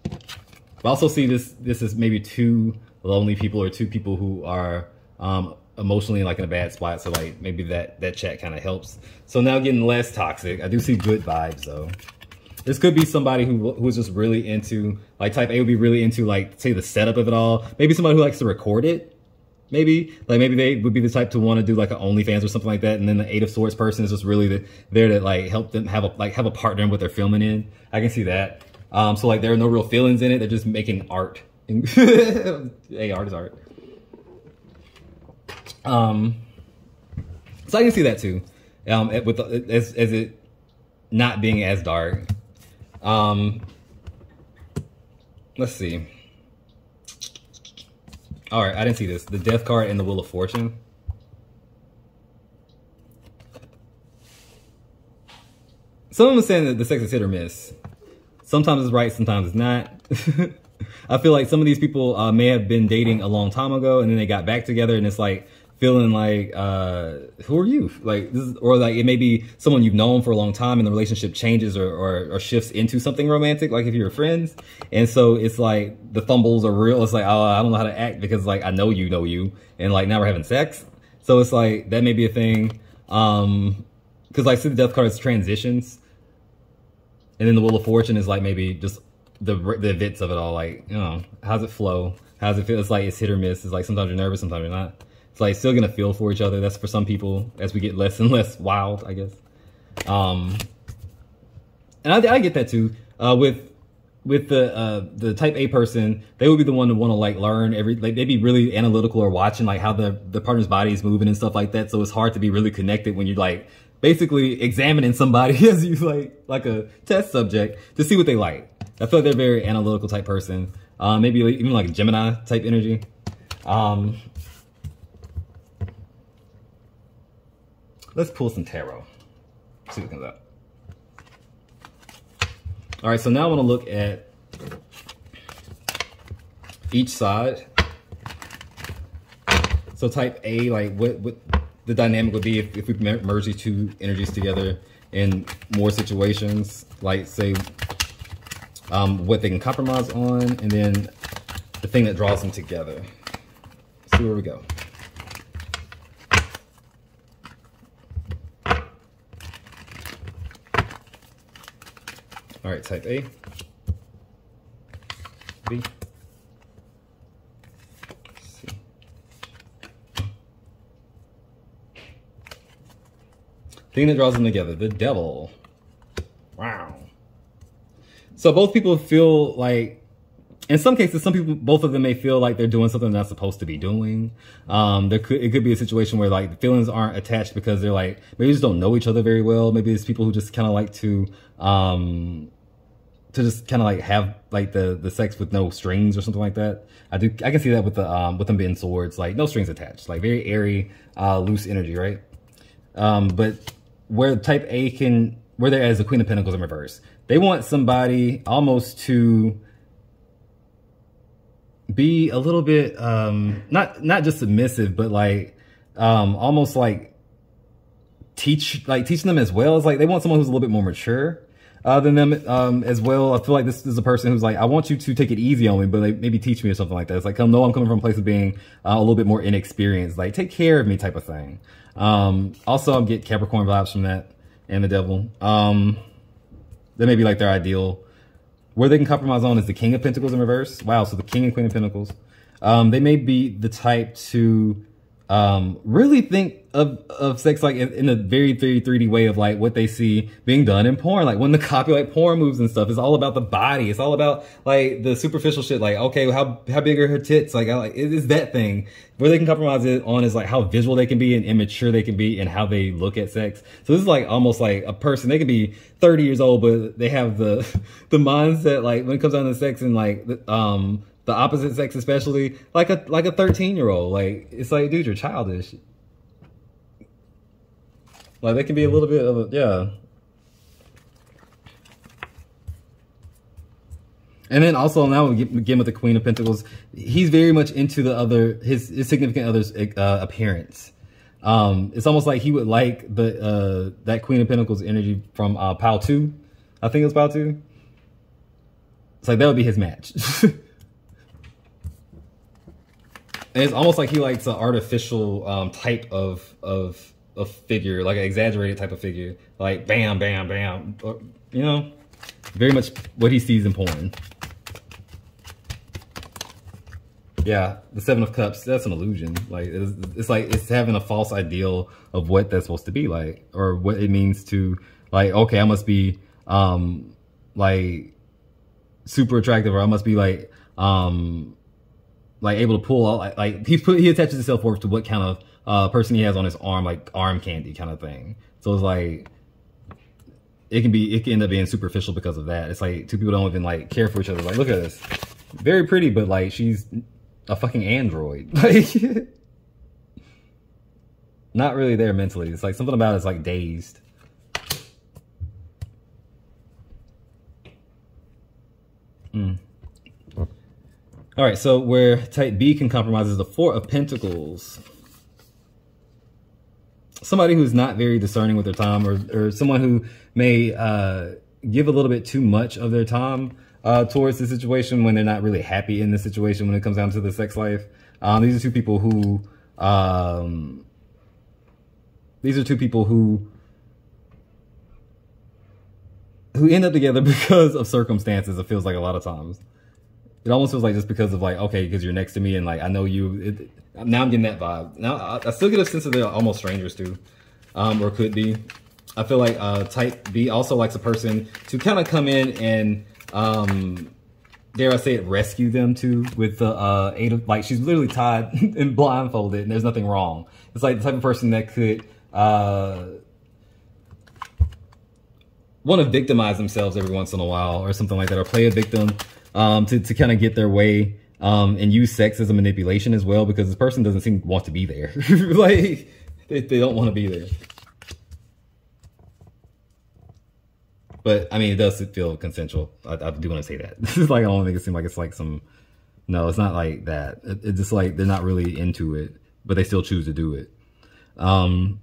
I also see this is maybe two lonely people or two people who are emotionally like in a bad spot. So like maybe that chat kind of helps. So now getting less toxic. I do see good vibes though. This could be somebody who's just really into, like type A would be really into like, say the setup of it all. Maybe somebody who likes to record it. Maybe they would be the type to want to do like an OnlyFans or something like that. And then the Eight of Swords person is just really there to like help them have a partner in what they're filming in. I can see that. So like there are no real feelings in it. They're just making art. Hey, art is art. So I can see that too. With as it not being as dark. Let's see. All right, I didn't see this. The Death card and the Wheel of Fortune. Someone was saying that the sex is hit or miss. Sometimes it's right, sometimes it's not. I feel like some of these people may have been dating a long time ago, and then they got back together, and it's like feeling like, who are you? Like this is, or like it may be someone you've known for a long time, and the relationship changes or shifts into something romantic, like if you're friends. And so it's like the fumbles are real. It's like, oh, I don't know how to act because like I know you, and like now we're having sex. So it's like that may be a thing. Because like see the Death card is transitions, and then the Wheel of Fortune is like maybe just the events of it all. Like, you know, how's it flow? How's it feel? It's like it's hit or miss. It's like sometimes you're nervous, sometimes you're not. It's like still gonna feel for each other. That's for some people as we get less and less wild, I guess. And I get that too. With the type A person, they would be the one to want to like learn like they'd be really analytical or watching like how the partner's body is moving and stuff like that. So it's hard to be really connected when you're like basically examining somebody as you like a test subject to see what they like. I feel like they're a very analytical type person. Maybe even like a Gemini type energy. Let's pull some tarot. See what comes out. All right, so now I want to look at each side. So type A, like what the dynamic would be if we merge these two energies together in more situations, like say what they can compromise on, and then the thing that draws them together. Let's see where we go. All right, type A, B, C. Thing that draws them together, the Devil. Wow. So both people feel like, in some cases, both of them may feel like they're doing something they're not supposed to be doing. It could be a situation where like the feelings aren't attached because they're like, maybe they just don't know each other very well. Maybe it's people who just kind of like to just kind of like have like the sex with no strings or something like that. I can see that with them being swords, like no strings attached, like very airy, loose energy, right? But where type A where they're as the Queen of Pentacles in reverse, they want somebody almost to be a little bit not just submissive, but like almost like teaching them as well. It's like they want someone who's a little bit more mature than them as well. I feel like this is a person who's like, I want you to take it easy on me, but like maybe teach me or something like that. It's like, no, I'm coming from a place of being a little bit more inexperienced, like take care of me type of thing. Also, I get Capricorn vibes from that and the Devil. That may be like their ideal. Where they can compromise on is the King of Pentacles in reverse. Wow, so the King and Queen of Pentacles. They may be the type to really think of sex like in a very 3D way of like what they see being done in porn. Like when the copyright porn moves and stuff, it's all about the body. It's all about like the superficial shit. Like, okay, well, how big are her tits? Like it is that thing. Where they can compromise it on is like how visual they can be and immature they can be and how they look at sex. So this is like almost like a person. They could be 30 years old, but they have the mindset like when it comes down to sex and like the opposite sex, especially like a 13-year-old. Like it's like, dude, you're childish. Like they can be a little bit of a, yeah. And then also now we begin with the Queen of Pentacles. He's very much into the other, his significant other's appearance. It's almost like he would like the that Queen of Pentacles energy from Pile 2. I think it was Pile 2. It's like that would be his match. And it's almost like he likes an artificial type of figure, like an exaggerated type of figure, like bam, bam, bam. Or, you know, very much what he sees in porn. Yeah, the Seven of Cups, that's an illusion. Like it's like it's having a false ideal of what that's supposed to be like, or what it means to like. Okay, I must be like super attractive, or I must be like able to pull out like he attaches his self-worth to what kind of person he has on his arm, like arm candy kind of thing. So it's like it can end up being superficial because of that. It's like two people don't even like care for each other. Like, look at this, very pretty, but like she's a fucking android. Like not really there mentally. It's like something about it's like dazed. All right, so where type B can compromise is the Four of Pentacles. Somebody who's not very discerning with their time, or someone who may give a little bit too much of their time towards the situation when they're not really happy in the situation when it comes down to the sex life. These are two people who end up together because of circumstances. It feels like a lot of times. It almost feels like just because of like, okay, because you're next to me and like I know you. Now I'm getting that vibe. Now I still get a sense of they're almost strangers too, or could be. I feel like type B also likes a person to kind of come in and dare I say it, rescue them too with the Eight of, like she's literally tied and blindfolded and there's nothing wrong. It's like the type of person that could want to victimize themselves every once in a while or something like that, or play a victim to kind of get their way, and use sex as a manipulation as well, because this person doesn't seem to want to be there. Like they don't want to be there. But I mean, it does feel consensual. I do want to say that. This is like, I don't make it seem like it's like some, no, it's not like that. It's just like they're not really into it, but they still choose to do it. I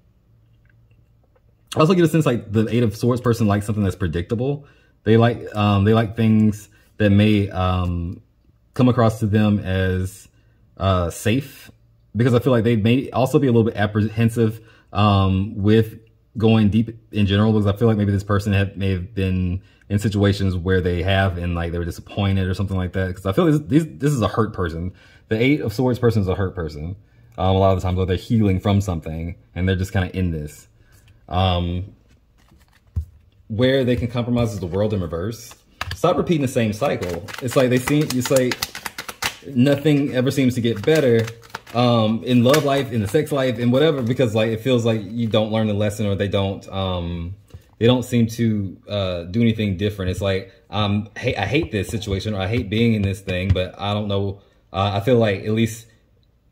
also get a sense like the Eight of Swords person likes something that's predictable. They like things that may come across to them as safe, because I feel like they may also be a little bit apprehensive with going deep in general, because I feel like maybe this person may have been in situations where they have and like they were disappointed or something like that. Because I feel this is a hurt person. The Eight of Swords person is a hurt person. A lot of the times where they're healing from something and they're just kind of in this. Where they can compromise is the World in reverse. Stop repeating the same cycle. It's like it's like nothing ever seems to get better in love life, in the sex life, and whatever, because like it feels like you don't learn the lesson, or they don't seem to do anything different. It's like I hate this situation, or I hate being in this thing, but I don't know. I feel like at least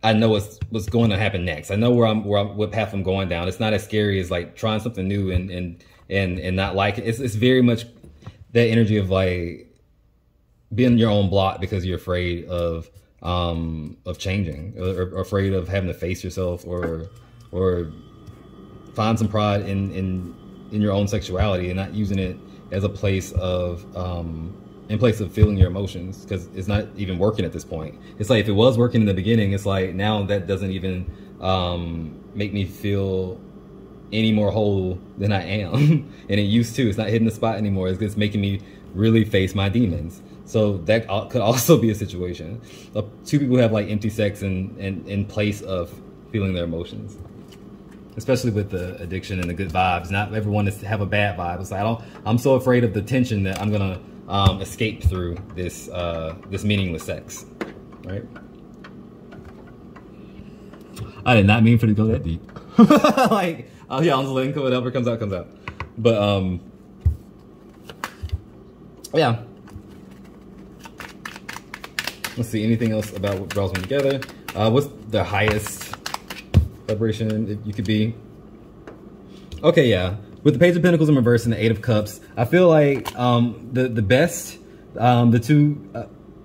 I know what's going to happen next. I know what path I'm going down. It's not as scary as like trying something new and not like it. It's very much that energy of like being your own block because you're afraid of changing, or afraid of having to face yourself, or find some pride in your own sexuality and not using it as a place of in place of feeling your emotions, because it's not even working at this point. It's like if it was working in the beginning, it's like now that doesn't even make me feel any more whole than I am. And it used to. It's not hitting the spot anymore. It's just making me really face my demons. So that could also be a situation. Two people have like empty sex in place of feeling their emotions. Especially with the addiction and the good vibes. Not everyone is to have a bad vibe. It's like I'm so afraid of the tension that I'm gonna escape through this this meaningless sex, right? I did not mean for it to go that deep. Like, oh yeah, I'm just letting whatever comes out, comes out. But yeah. Let's see, anything else about what draws them together? What's the highest vibration you could be? Okay, yeah. With the Page of Pentacles in reverse and the Eight of Cups, I feel like the best, the two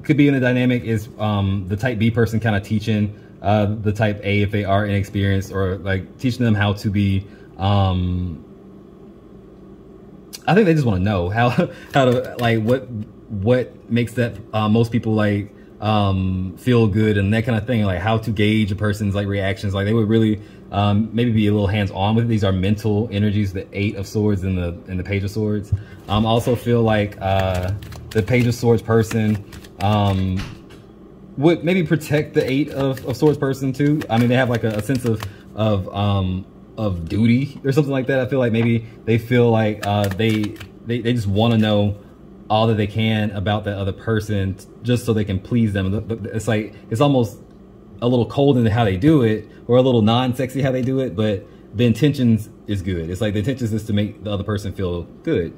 could be in the dynamic is the type B person kind of teaching the type A if they are inexperienced, or like teaching them how to be, I think they just want to know how to, like, what makes that most people like feel good and that kind of thing, like how to gauge a person's like reactions. Like they would really maybe be a little hands-on with it. These are mental energies, the Eight of Swords and the Page of Swords. I also feel like the Page of Swords person would maybe protect the Eight of Swords person too. I mean, they have like a sense of duty or something like that. I feel like maybe they feel like they just want to know all that they can about that other person just so they can please them. It's like, it's almost a little cold in how they do it, or a little non-sexy how they do it, but the intentions is good. It's like the intentions is to make the other person feel good.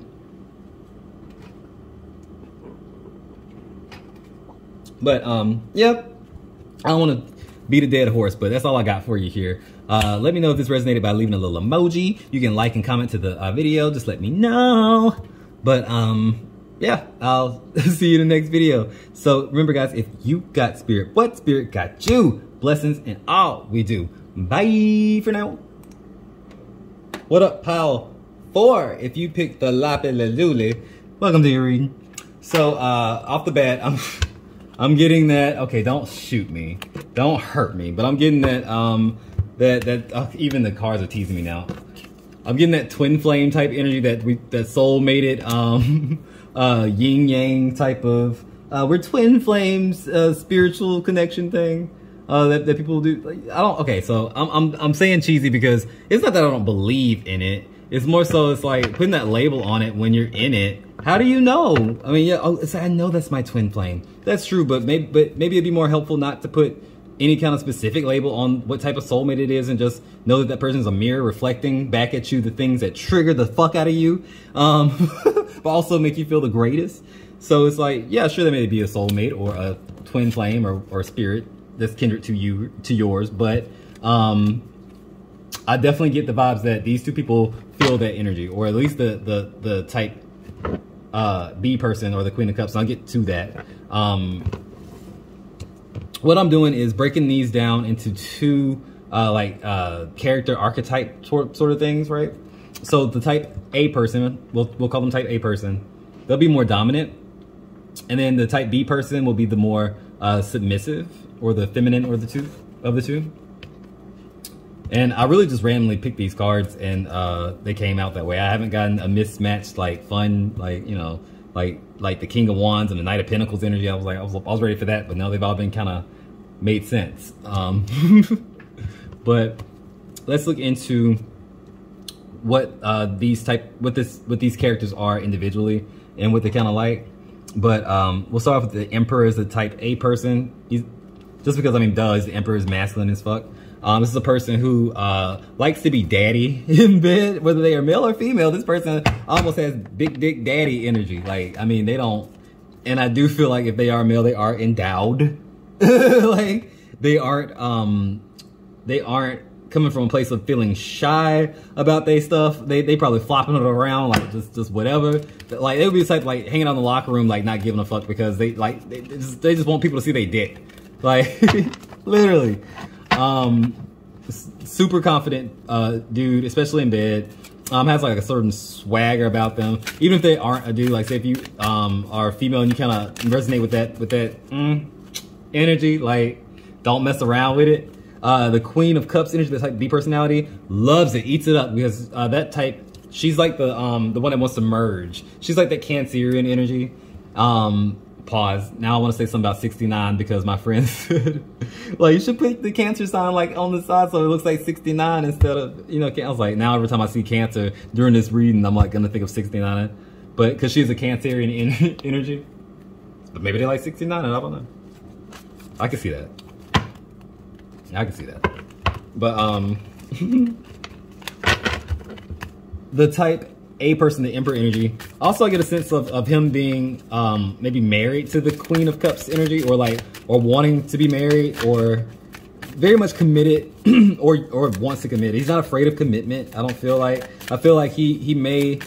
But yep, I don't want to beat a dead horse, but that's all I got for you here. Let me know if this resonated by leaving a little emoji. You can like and comment to the video, just let me know. But yeah, I'll see you in the next video. So remember guys, if you got spirit, what spirit got you? Blessings in all we do. Bye for now. What up, pile 4? If you picked the Lapis Lazuli, welcome to your reading. So off the bat, I'm getting that, okay, don't shoot me, don't hurt me, but I'm getting that even the cards are teasing me now. I'm getting that twin flame type energy that soul mated yin yang type of we're twin flames spiritual connection thing that people do. Like, I don't, okay, so I'm saying cheesy because it's not that I don't believe in it. It's more so it's like putting that label on it when you're in it. How do you know? I mean, yeah, it's like, I know that's my twin flame. That's true, but maybe it'd be more helpful not to put any kind of specific label on what type of soulmate it is, and just know that that person's a mirror reflecting back at you the things that trigger the fuck out of you, but also make you feel the greatest. So it's like, yeah, sure, there may be a soulmate or a twin flame or a spirit that's kindred to you, to yours, but I definitely get the vibes that these two people feel that energy, or at least the type B person or the Queen of Cups. And I'll get to that. What I'm doing is breaking these down into two character archetype sort of things, right? So the type A person, we'll call them type A person, they'll be more dominant, and then the type B person will be the more submissive, or the feminine, or the two. And I really just randomly picked these cards, and they came out that way. I haven't gotten a mismatched, like, fun, like, you know, like the King of Wands and the Knight of Pentacles energy. I was ready for that, but now they've all been kind of made sense. But let's look into what these characters are individually and what they kind of like. But we'll start off with the Emperor as the type A person. Just because, I mean, the Emperor is masculine as fuck. This is a person who likes to be daddy in bed, whether they are male or female. This person almost has big dick daddy energy. Like, I mean, they don't, and I do feel like if they are male, they are endowed. Like, they aren't coming from a place of feeling shy about their stuff. They probably flopping it around, like just whatever. Like, they would be the type, like, hanging out in the locker room, like, not giving a fuck because they just want people to see they dick. Like, literally. Super confident dude, especially in bed. Has like a certain swagger about them, even if they aren't a dude. Like, say if you are female and you kind of resonate with that energy, like, don't mess around with it. The Queen of Cups energy, the type B personality, loves it, eats it up, because that type, she's like the one that wants to merge. She's like that Cancerian energy. pause. Now I want to say something about 69 because my friend said, like, you should put the Cancer sign like on the side so it looks like 69 instead of, you know, I was like, now every time I see Cancer during this reading, I'm like gonna think of 69, but because she's a Cancerian energy, but maybe they like 69, and I don't know. I can see that. I can see that. But the type A person, the Emperor energy. Also, I get a sense of him being maybe married to the Queen of Cups energy, or wanting to be married, or very much committed, or wants to commit. He's not afraid of commitment. I feel like he may,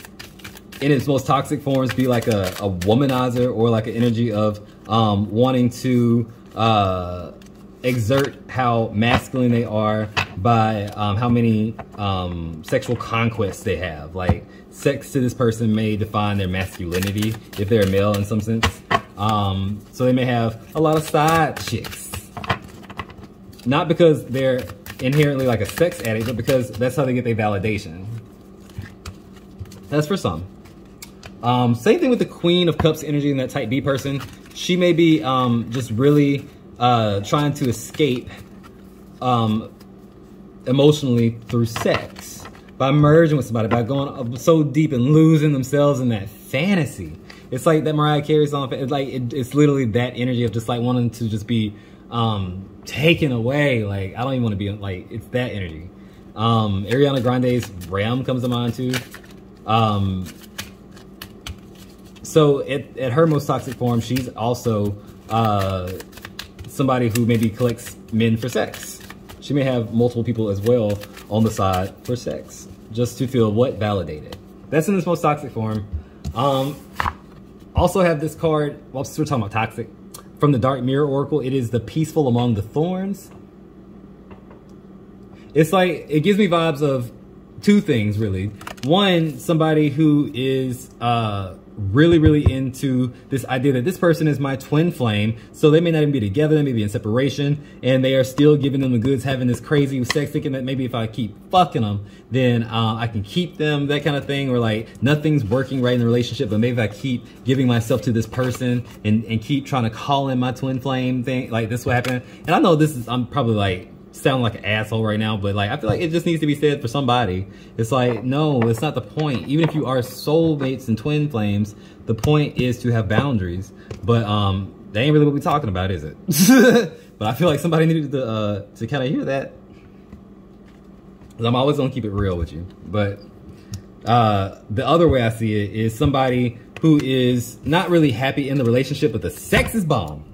in its most toxic forms, be like a womanizer, or like an energy of wanting to exert how masculine they are by how many sexual conquests they have. Like, sex to this person may define their masculinity if they're a male in some sense. So they may have a lot of side chicks. Not because they're inherently like a sex addict, but because that's how they get their validation. That's for some. Same thing with the Queen of Cups energy and that type B person. She may be just really trying to escape emotionally through sex, by merging with somebody, by going so deep and losing themselves in that fantasy. It's like that Mariah Carey song. It's like it's literally that energy of just like wanting to just be taken away. Like, I don't even want to be like, it's that energy. Ariana Grande's Ram comes to mind too. So at her most toxic form, she's also somebody who maybe collects men for sex. She may have multiple people as well on the side for sex, just to feel what? Validated. That's in its most toxic form. Also have this card, well, since we're talking about toxic, from the Dark Mirror Oracle. It is the Peaceful Among the Thorns. It's like, it gives me vibes of two things, really. One, somebody who is really, really into this idea that this person is my twin flame. So they may not even be together, they may be in separation, and they are still giving them the goods, having this crazy sex, thinking that maybe if I keep fucking them, then I can keep them, that kind of thing. Or like, nothing's working right in the relationship, but maybe if I keep giving myself to this person and keep trying to call in my twin flame thing, like this will happen. And I know this is, I'm probably like sound like an asshole right now, but like, I feel like it just needs to be said for somebody. It's like, no, it's not the point. Even if you are soulmates and twin flames, the point is to have boundaries. But that ain't really what we're talking about, is it? But I feel like somebody needed to kind of hear that. 'Cause I'm always gonna keep it real with you. But the other way I see it is somebody who is not really happy in the relationship, but the sex is bomb.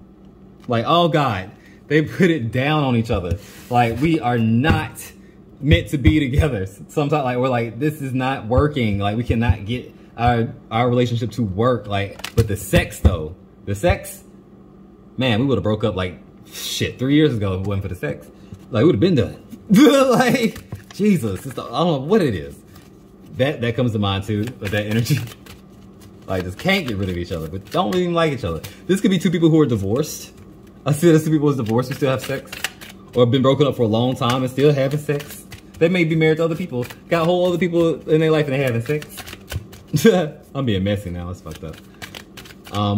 Like, oh God, they put it down on each other. Like, we are not meant to be together. Sometimes, like, we're like, this is not working. Like, we cannot get our relationship to work. Like, but the sex though, the sex, man, we would have broke up like shit 3 years ago if it wasn't for the sex. Like, we would have been done. Like, Jesus, I don't know what it is. That comes to mind too, with that energy. Like, just can't get rid of each other, but don't even like each other. This could be two people who are divorced. I see this two people who's divorced who still have sex, or been broken up for a long time and still having sex. They may be married to other people, got whole other people in their life and they having sex. I'm being messy now, it's fucked up.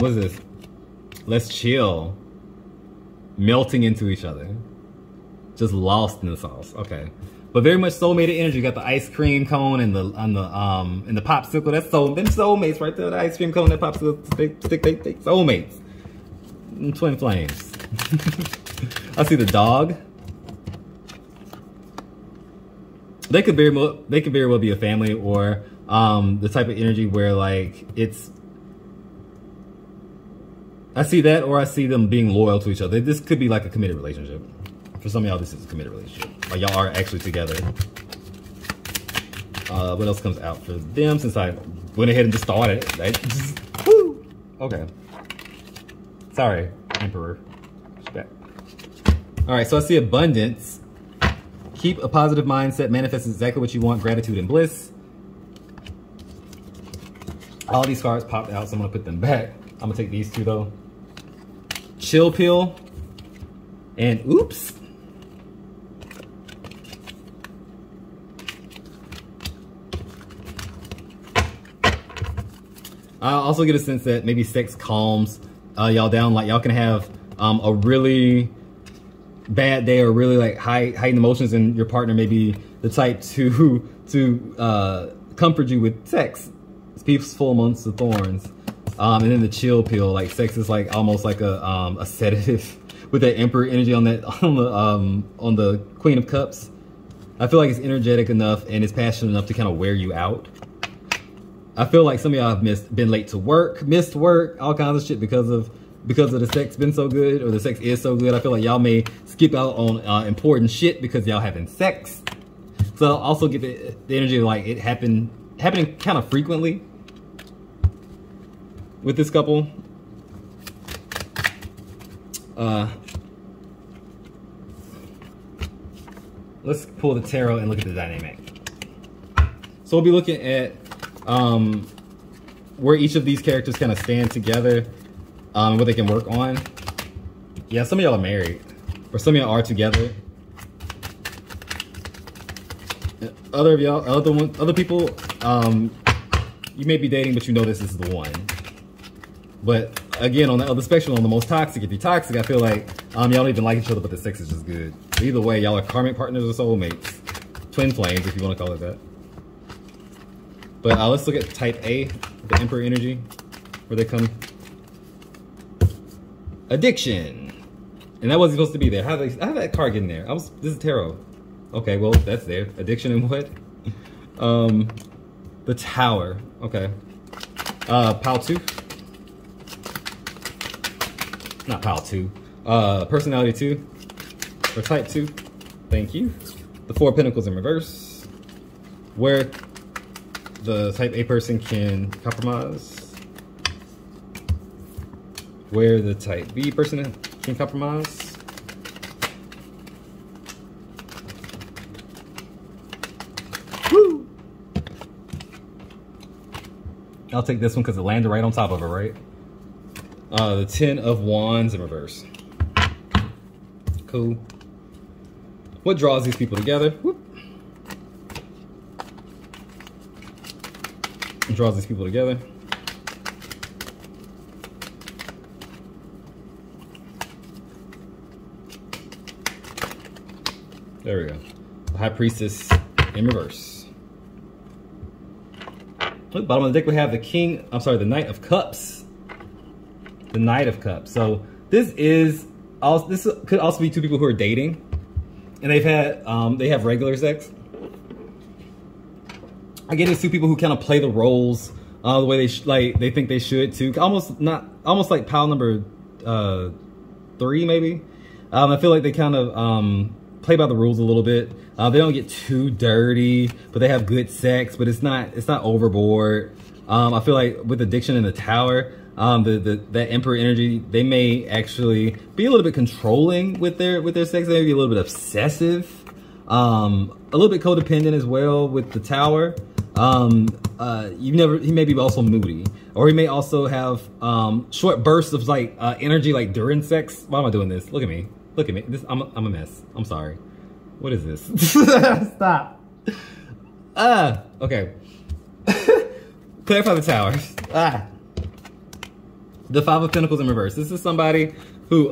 What is this? Let's chill. Melting into each other. Just lost in the sauce, okay. But very much soulmate energy. You got the ice cream cone and the popsicle. That's them soulmates right there. The ice cream cone, that popsicle stick, they soulmates. Twin flames. I see the dog. They could very well be a family, or the type of energy where like it's. I see that, or I see them being loyal to each other. This could be like a committed relationship. For some of y'all, this is a committed relationship. Like, y'all are actually together. What else comes out for them since I went ahead and just started? Woo! Okay. Sorry, Emperor. Respect. Alright, so I see abundance. Keep a positive mindset. Manifest exactly what you want. Gratitude and bliss. All these cards popped out, so I'm going to put them back. I'm going to take these two, though. Chill pill. And oops. I also get a sense that maybe sex calms y'all down. Like y'all can have a really bad day or really like heightened emotions, and your partner may be the type to comfort you with sex. It's peaceful amongst the thorns. And then the chill pill, like sex is like almost like a sedative with that Emperor energy on that on the Queen of Cups. I feel like it's energetic enough and it's passionate enough to kind of wear you out. I feel like some of y'all have been late to work, missed work, all kinds of shit because of the sex been so good, or the sex is so good. I feel like y'all may skip out on important shit because y'all having sex. So I'll also get the energy of like it happening kind of frequently with this couple. Let's pull the tarot and look at the dynamic. So we'll be looking at where each of these characters kind of stand together, what they can work on. Yeah, some of y'all are married, or some of y'all are together. Other of y'all, other people, you may be dating, but you know this is the one. But again, on the other spectrum, on the most toxic, if you're toxic, I feel like y'all don't even like each other, but the sex is just good. Either way, y'all are karmic partners or soulmates. Twin flames, if you want to call it that. But let's look at type A, the Emperor energy, where they come. Addiction. And that wasn't supposed to be there. How did that card get in there? This is tarot. Okay, well, that's there. Addiction and what? The Tower. Okay. Pile 2. Not pile 2. Personality 2. Or type 2. Thank you. The Four of Pentacles in reverse. Where the type A person can compromise. Where the type B person can compromise. Woo! I'll take this one because it landed right on top of it, right? The Ten of Wands in reverse. Cool. What draws these people together? Whoop. Draws these people together. There we go. The High Priestess in reverse. Look, bottom of the deck we have the Knight of Cups. The Knight of Cups. So this could also be two people who are dating, and they have regular sex. I get it's two people who kind of play the roles the way they think they should too. Almost like pile number 3 maybe. I feel like they kind of play by the rules a little bit. They don't get too dirty, but they have good sex, but it's not overboard. I feel like with Addiction in the Tower, that Emperor energy, they may actually be a little bit controlling with their sex. They may be a little bit obsessive, a little bit codependent as well with the Tower. He may be also moody, or he may also have short bursts of like energy, like during sex. Why am I doing this? Look at me. I'm a mess. I'm sorry. What is this? Stop. Okay. Clarify the Tower. The Five of Pentacles in reverse. This is somebody who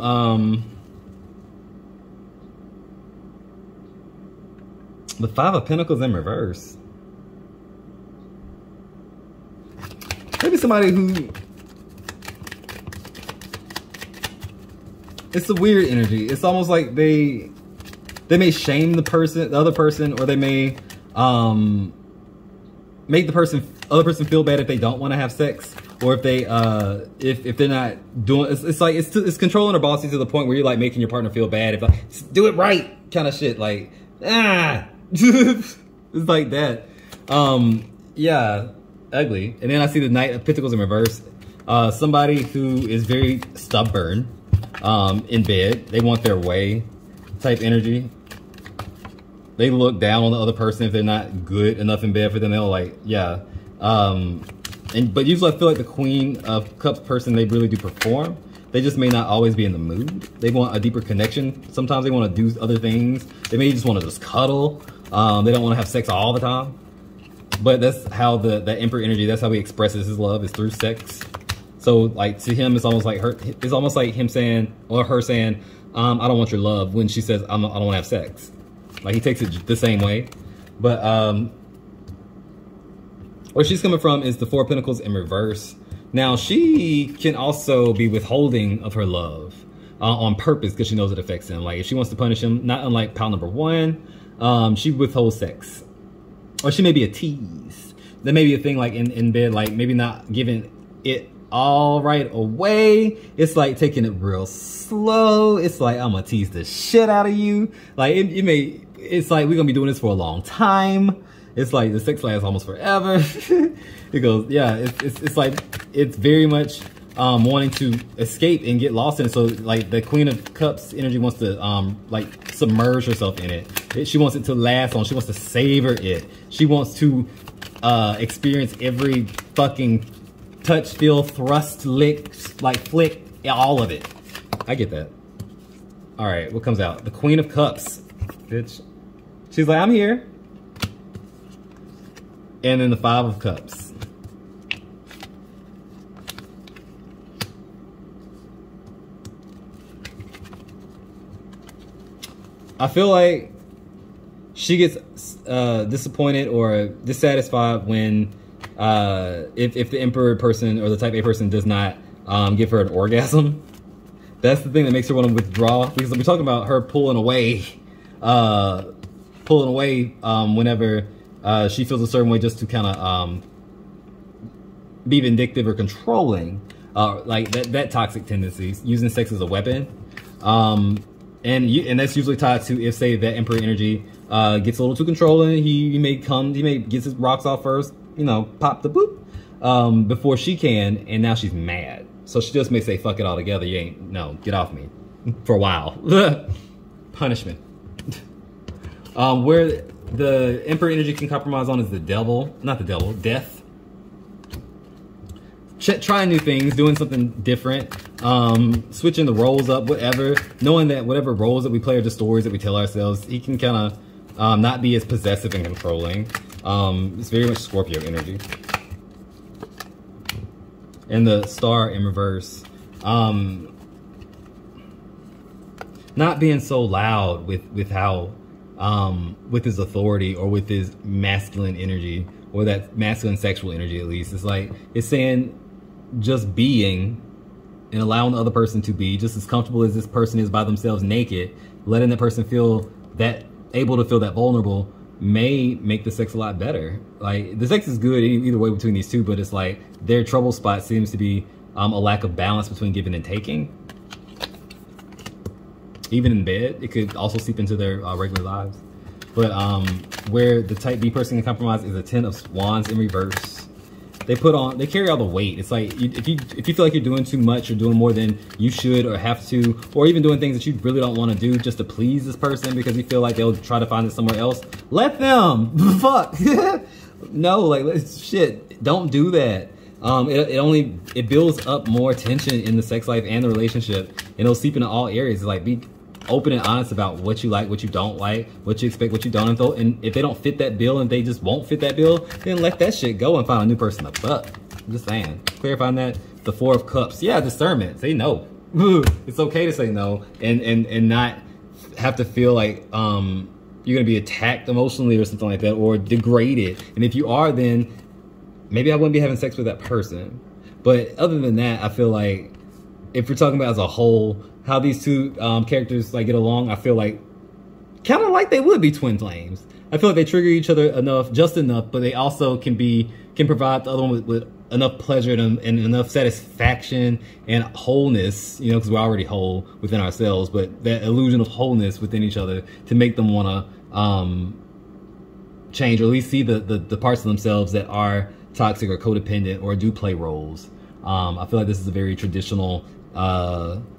the Five of Pentacles in reverse. Maybe somebody who, it's a weird energy. It's almost like they may shame the other person, or they may make the other person feel bad if they don't want to have sex, or if they if they're not doing. It's controlling or bossy to the point where you're like making your partner feel bad if like, do it right kind of shit. Like it's like that. Yeah. Ugly. And then I see the Knight of Pentacles in reverse. Somebody who is very stubborn in bed. They want their way type energy. They look down on the other person if they're not good enough in bed for them. They'll like, yeah. But usually I feel like the Queen of Cups person, they really do perform. They just may not always be in the mood. They want a deeper connection. Sometimes they want to do other things. They may just want to just cuddle. They don't want to have sex all the time. But that's how that Emperor energy, that's how he expresses his love, is through sex. So like to him, it's almost like him saying, or her saying, I don't want your love, when she says, I don't want to have sex. Like he takes it the same way. But where she's coming from is the Four of Pentacles in reverse. Now she can also be withholding of her love on purpose because she knows it affects him. Like if she wants to punish him, not unlike pile number 1, she withholds sex. Or she may be a tease. There may be a thing like in bed, like maybe not giving it all right away. It's like taking it real slow. It's like, I'm gonna tease the shit out of you. Like it's like we're gonna be doing this for a long time. It's like the sex lasts almost forever. It goes, yeah, it's like, it's very much wanting to escape and get lost in it. So like the Queen of Cups energy wants to like submerge herself in it. She wants it to last on. She wants to savor it. She wants to experience every fucking touch, feel, thrust, lick, like flick, all of it. I get that. All right, what comes out? The Queen of Cups, bitch. She's like, I'm here. And then the Five of Cups. I feel like she gets disappointed or dissatisfied when if the Emperor person or the Type A person does not give her an orgasm. That's the thing that makes her want to withdraw, because we're talking about her pulling away whenever she feels a certain way, just to kind of be vindictive or controlling, like that toxic tendency, using sex as a weapon. And that's usually tied to if, say, that Emperor energy gets a little too controlling. He may get his rocks off first, you know, pop the boop, before she can, and now she's mad. So she just may say, fuck it all together. Get off me for a while. Punishment. Where the Emperor energy can compromise on is death. Trying new things, doing something different, switching the roles up, whatever. Knowing that whatever roles that we play are just stories that we tell ourselves, he can kind of not be as possessive and controlling. It's very much Scorpio energy. And the Star in reverse. Not being so loud with how, with his authority or with his masculine energy, or that masculine sexual energy at least. It's like, it's saying just being and allowing the other person to be just as comfortable as this person is by themselves naked, letting that person feel that, able to feel that vulnerable, may make the sex a lot better. Like, the sex is good either way between these two, but it's like their trouble spot seems to be a lack of balance between giving and taking. Even in bed, it could also seep into their regular lives. But where the Type B person can compromise is a Ten of Wands in reverse. They carry all the weight. It's like, if you feel like you're doing too much or doing more than you should or have to, or even doing things that you really don't want to do just to please this person because you feel like they'll try to find it somewhere else, let them. Fuck. No, like, shit, don't do that. It builds up more tension in the sex life and the relationship, and it'll seep into all areas. Like, be open and honest about what you like, what you don't like, what you expect, what you don't. And if they don't fit that bill and they just won't fit that bill, then let that shit go and find a new person to fuck. I'm just saying. Clarifying that. The Four of Cups. Yeah, discernment. Say no. It's okay to say no and not have to feel like you're gonna be attacked emotionally or something like that, or degraded. And if you are, then maybe I wouldn't be having sex with that person. But other than that, I feel like if we're talking about as a whole, how these two characters like get along, I feel like kind of like they would be twin flames. I feel like they trigger each other just enough, but they also can provide the other one with enough pleasure and enough satisfaction and wholeness, you know, because we're already whole within ourselves, but that illusion of wholeness within each other to make them want to change, or at least see the parts of themselves that are toxic or codependent or do play roles. I feel like this is a very traditional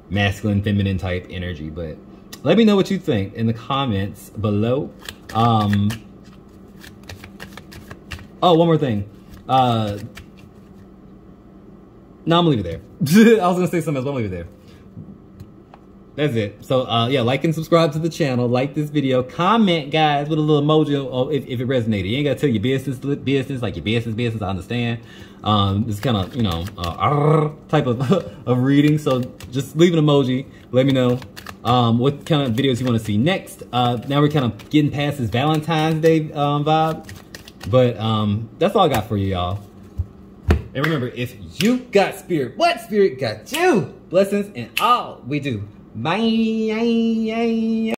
masculine, feminine type energy, but let me know what you think in the comments below. Oh, one more thing. No, I'm gonna leave it there. I was gonna say something else, but I'm gonna leave it there. That's it. So yeah, like and subscribe to the channel. Like this video. Comment, guys, with a little emoji if it resonated. You ain't gotta tell your business like your business. I understand. This kind of, you know, type of of reading. So just leave an emoji. Let me know what kind of videos you want to see next. Now we're kind of getting past this Valentine's Day vibe. But that's all I got for you, y'all. And remember, if you got spirit, what spirit got you? Blessings in all we do. Bye.